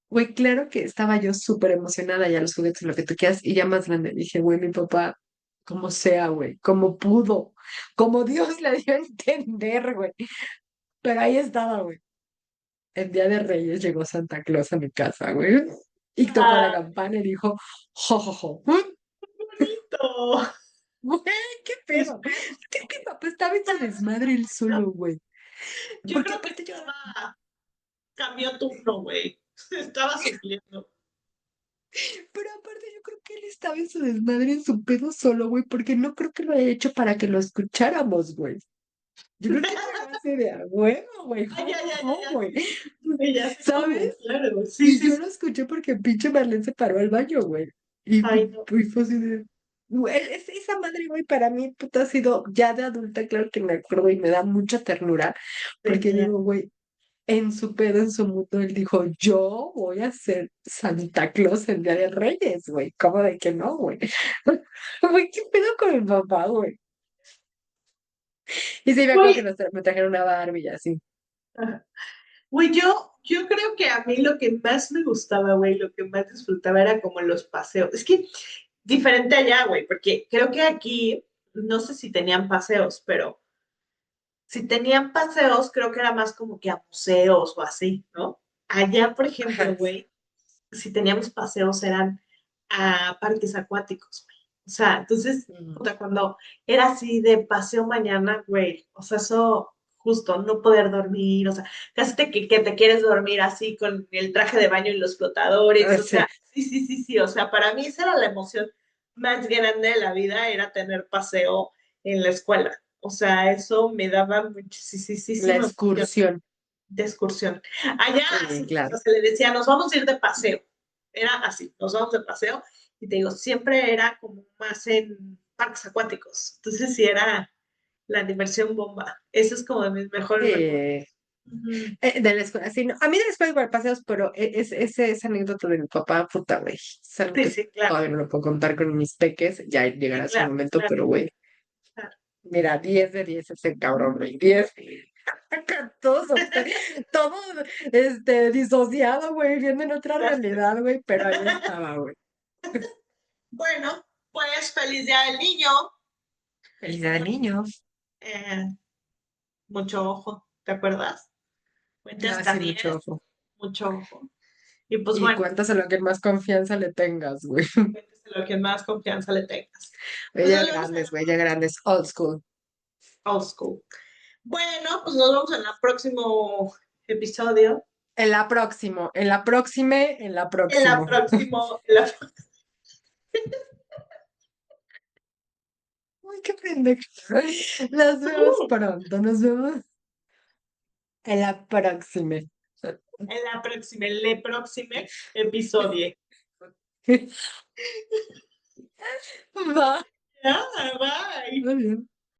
Güey, claro que estaba yo súper emocionada ya los juguetes, lo que tú quieras, y ya más grande dije, güey, mi papá, como sea, güey, como pudo, como Dios le dio a entender, güey. Pero ahí estaba, güey. El día de Reyes llegó Santa Claus a mi casa, güey, y tocó la ah, campana y dijo, jo, jo, jo. bonito. Güey, qué pedo. Espera, Que mi papá estaba en su desmadre él solo, güey. yo Porque creo que aparte yo estaba, cambió turno, güey. Estaba supliendo. Pero aparte yo creo que él estaba en su desmadre, en su pedo solo, güey, porque no creo que lo haya hecho para que lo escucháramos, güey. Yo creo que llegó así de a huevo, güey, Ay, jo, ya, jo, ya, ya, jo, ya, güey. sí, sí. Sí, ya sé cómo, ¿Sabes? claro. Sí, Y sí, yo sí. lo escuché porque pinche Marlene se paró al baño, güey. Ay, no. Y fue así de... Güey, esa madre, güey, para mí, puta, ha sido ya de adulta, claro que me acuerdo y me da mucha ternura, Sí, porque ya. digo, güey, en su pedo, en su mundo, él dijo, yo voy a ser Santa Claus el Día de Reyes, güey. ¿Cómo de que no, güey? Güey, ¿qué pedo con mi papá, güey? Y sí, me acuerdo que Güey, me trajeron una Barbie y así. ajá. Güey, yo creo que a mí lo que más me gustaba, güey, lo que más disfrutaba era como los paseos. Es que diferente allá, güey, porque creo que aquí, no sé si tenían paseos, pero si tenían paseos, creo que era más como que a museos o así, ¿no? Allá, por ejemplo, Ajá. güey, si teníamos paseos eran a parques acuáticos, güey. O sea, entonces, Mm. puta, cuando era así de paseo mañana, güey, o sea, eso justo, no poder dormir, o sea, casi que te quieres dormir así con el traje de baño y los flotadores, o Sí, sea, sí, o sea, para mí esa era la emoción más grande de la vida, era tener paseo en la escuela. O sea, eso me daba la muchísima emoción excursión. de excursión. Allá Sí, así, o claro. sea, se le decía, nos vamos a ir de paseo. Era así, nos vamos de paseo. Y te digo, siempre era como más en parques acuáticos. Entonces sí era la diversión bomba. Eso es como de mis mejores recuerdos. Sí. Ujú. De la escuela, sí, no. A mí de la escuela igual paseos, pero esa anécdota de mi papá, puta, güey, es algo Sí, que sí, claro, todavía no lo puedo contar con mis peques, ya sí, llegará su claro, momento, claro, pero güey, claro. mira, 10 de 10 ese cabrón, güey, 10. Acá todos, todos, disociado, güey, viendo en otra Ya sé. realidad, güey, pero ahí estaba, güey. Bueno, pues feliz día del niño. Felicidad de Mucho, niños. mucho ojo, ¿te acuerdas? Cuenta Ah, hasta sí, mucho 10, ojo. mucho ojo. Y pues Y bueno, cuántas a lo que más confianza le tengas, güey. lo que más confianza le tengas. Pues Ya nos vemos en grandes, güey, ya grandes, old school. old school. Bueno, pues nos vemos en el próximo episodio. En la próxima, en la En la próximo. próximo, en la- Uy, qué pendejo. Nos vemos pronto, nos vemos en la próxima. en el próximo episodio. Va, Ya, bye. muy bien.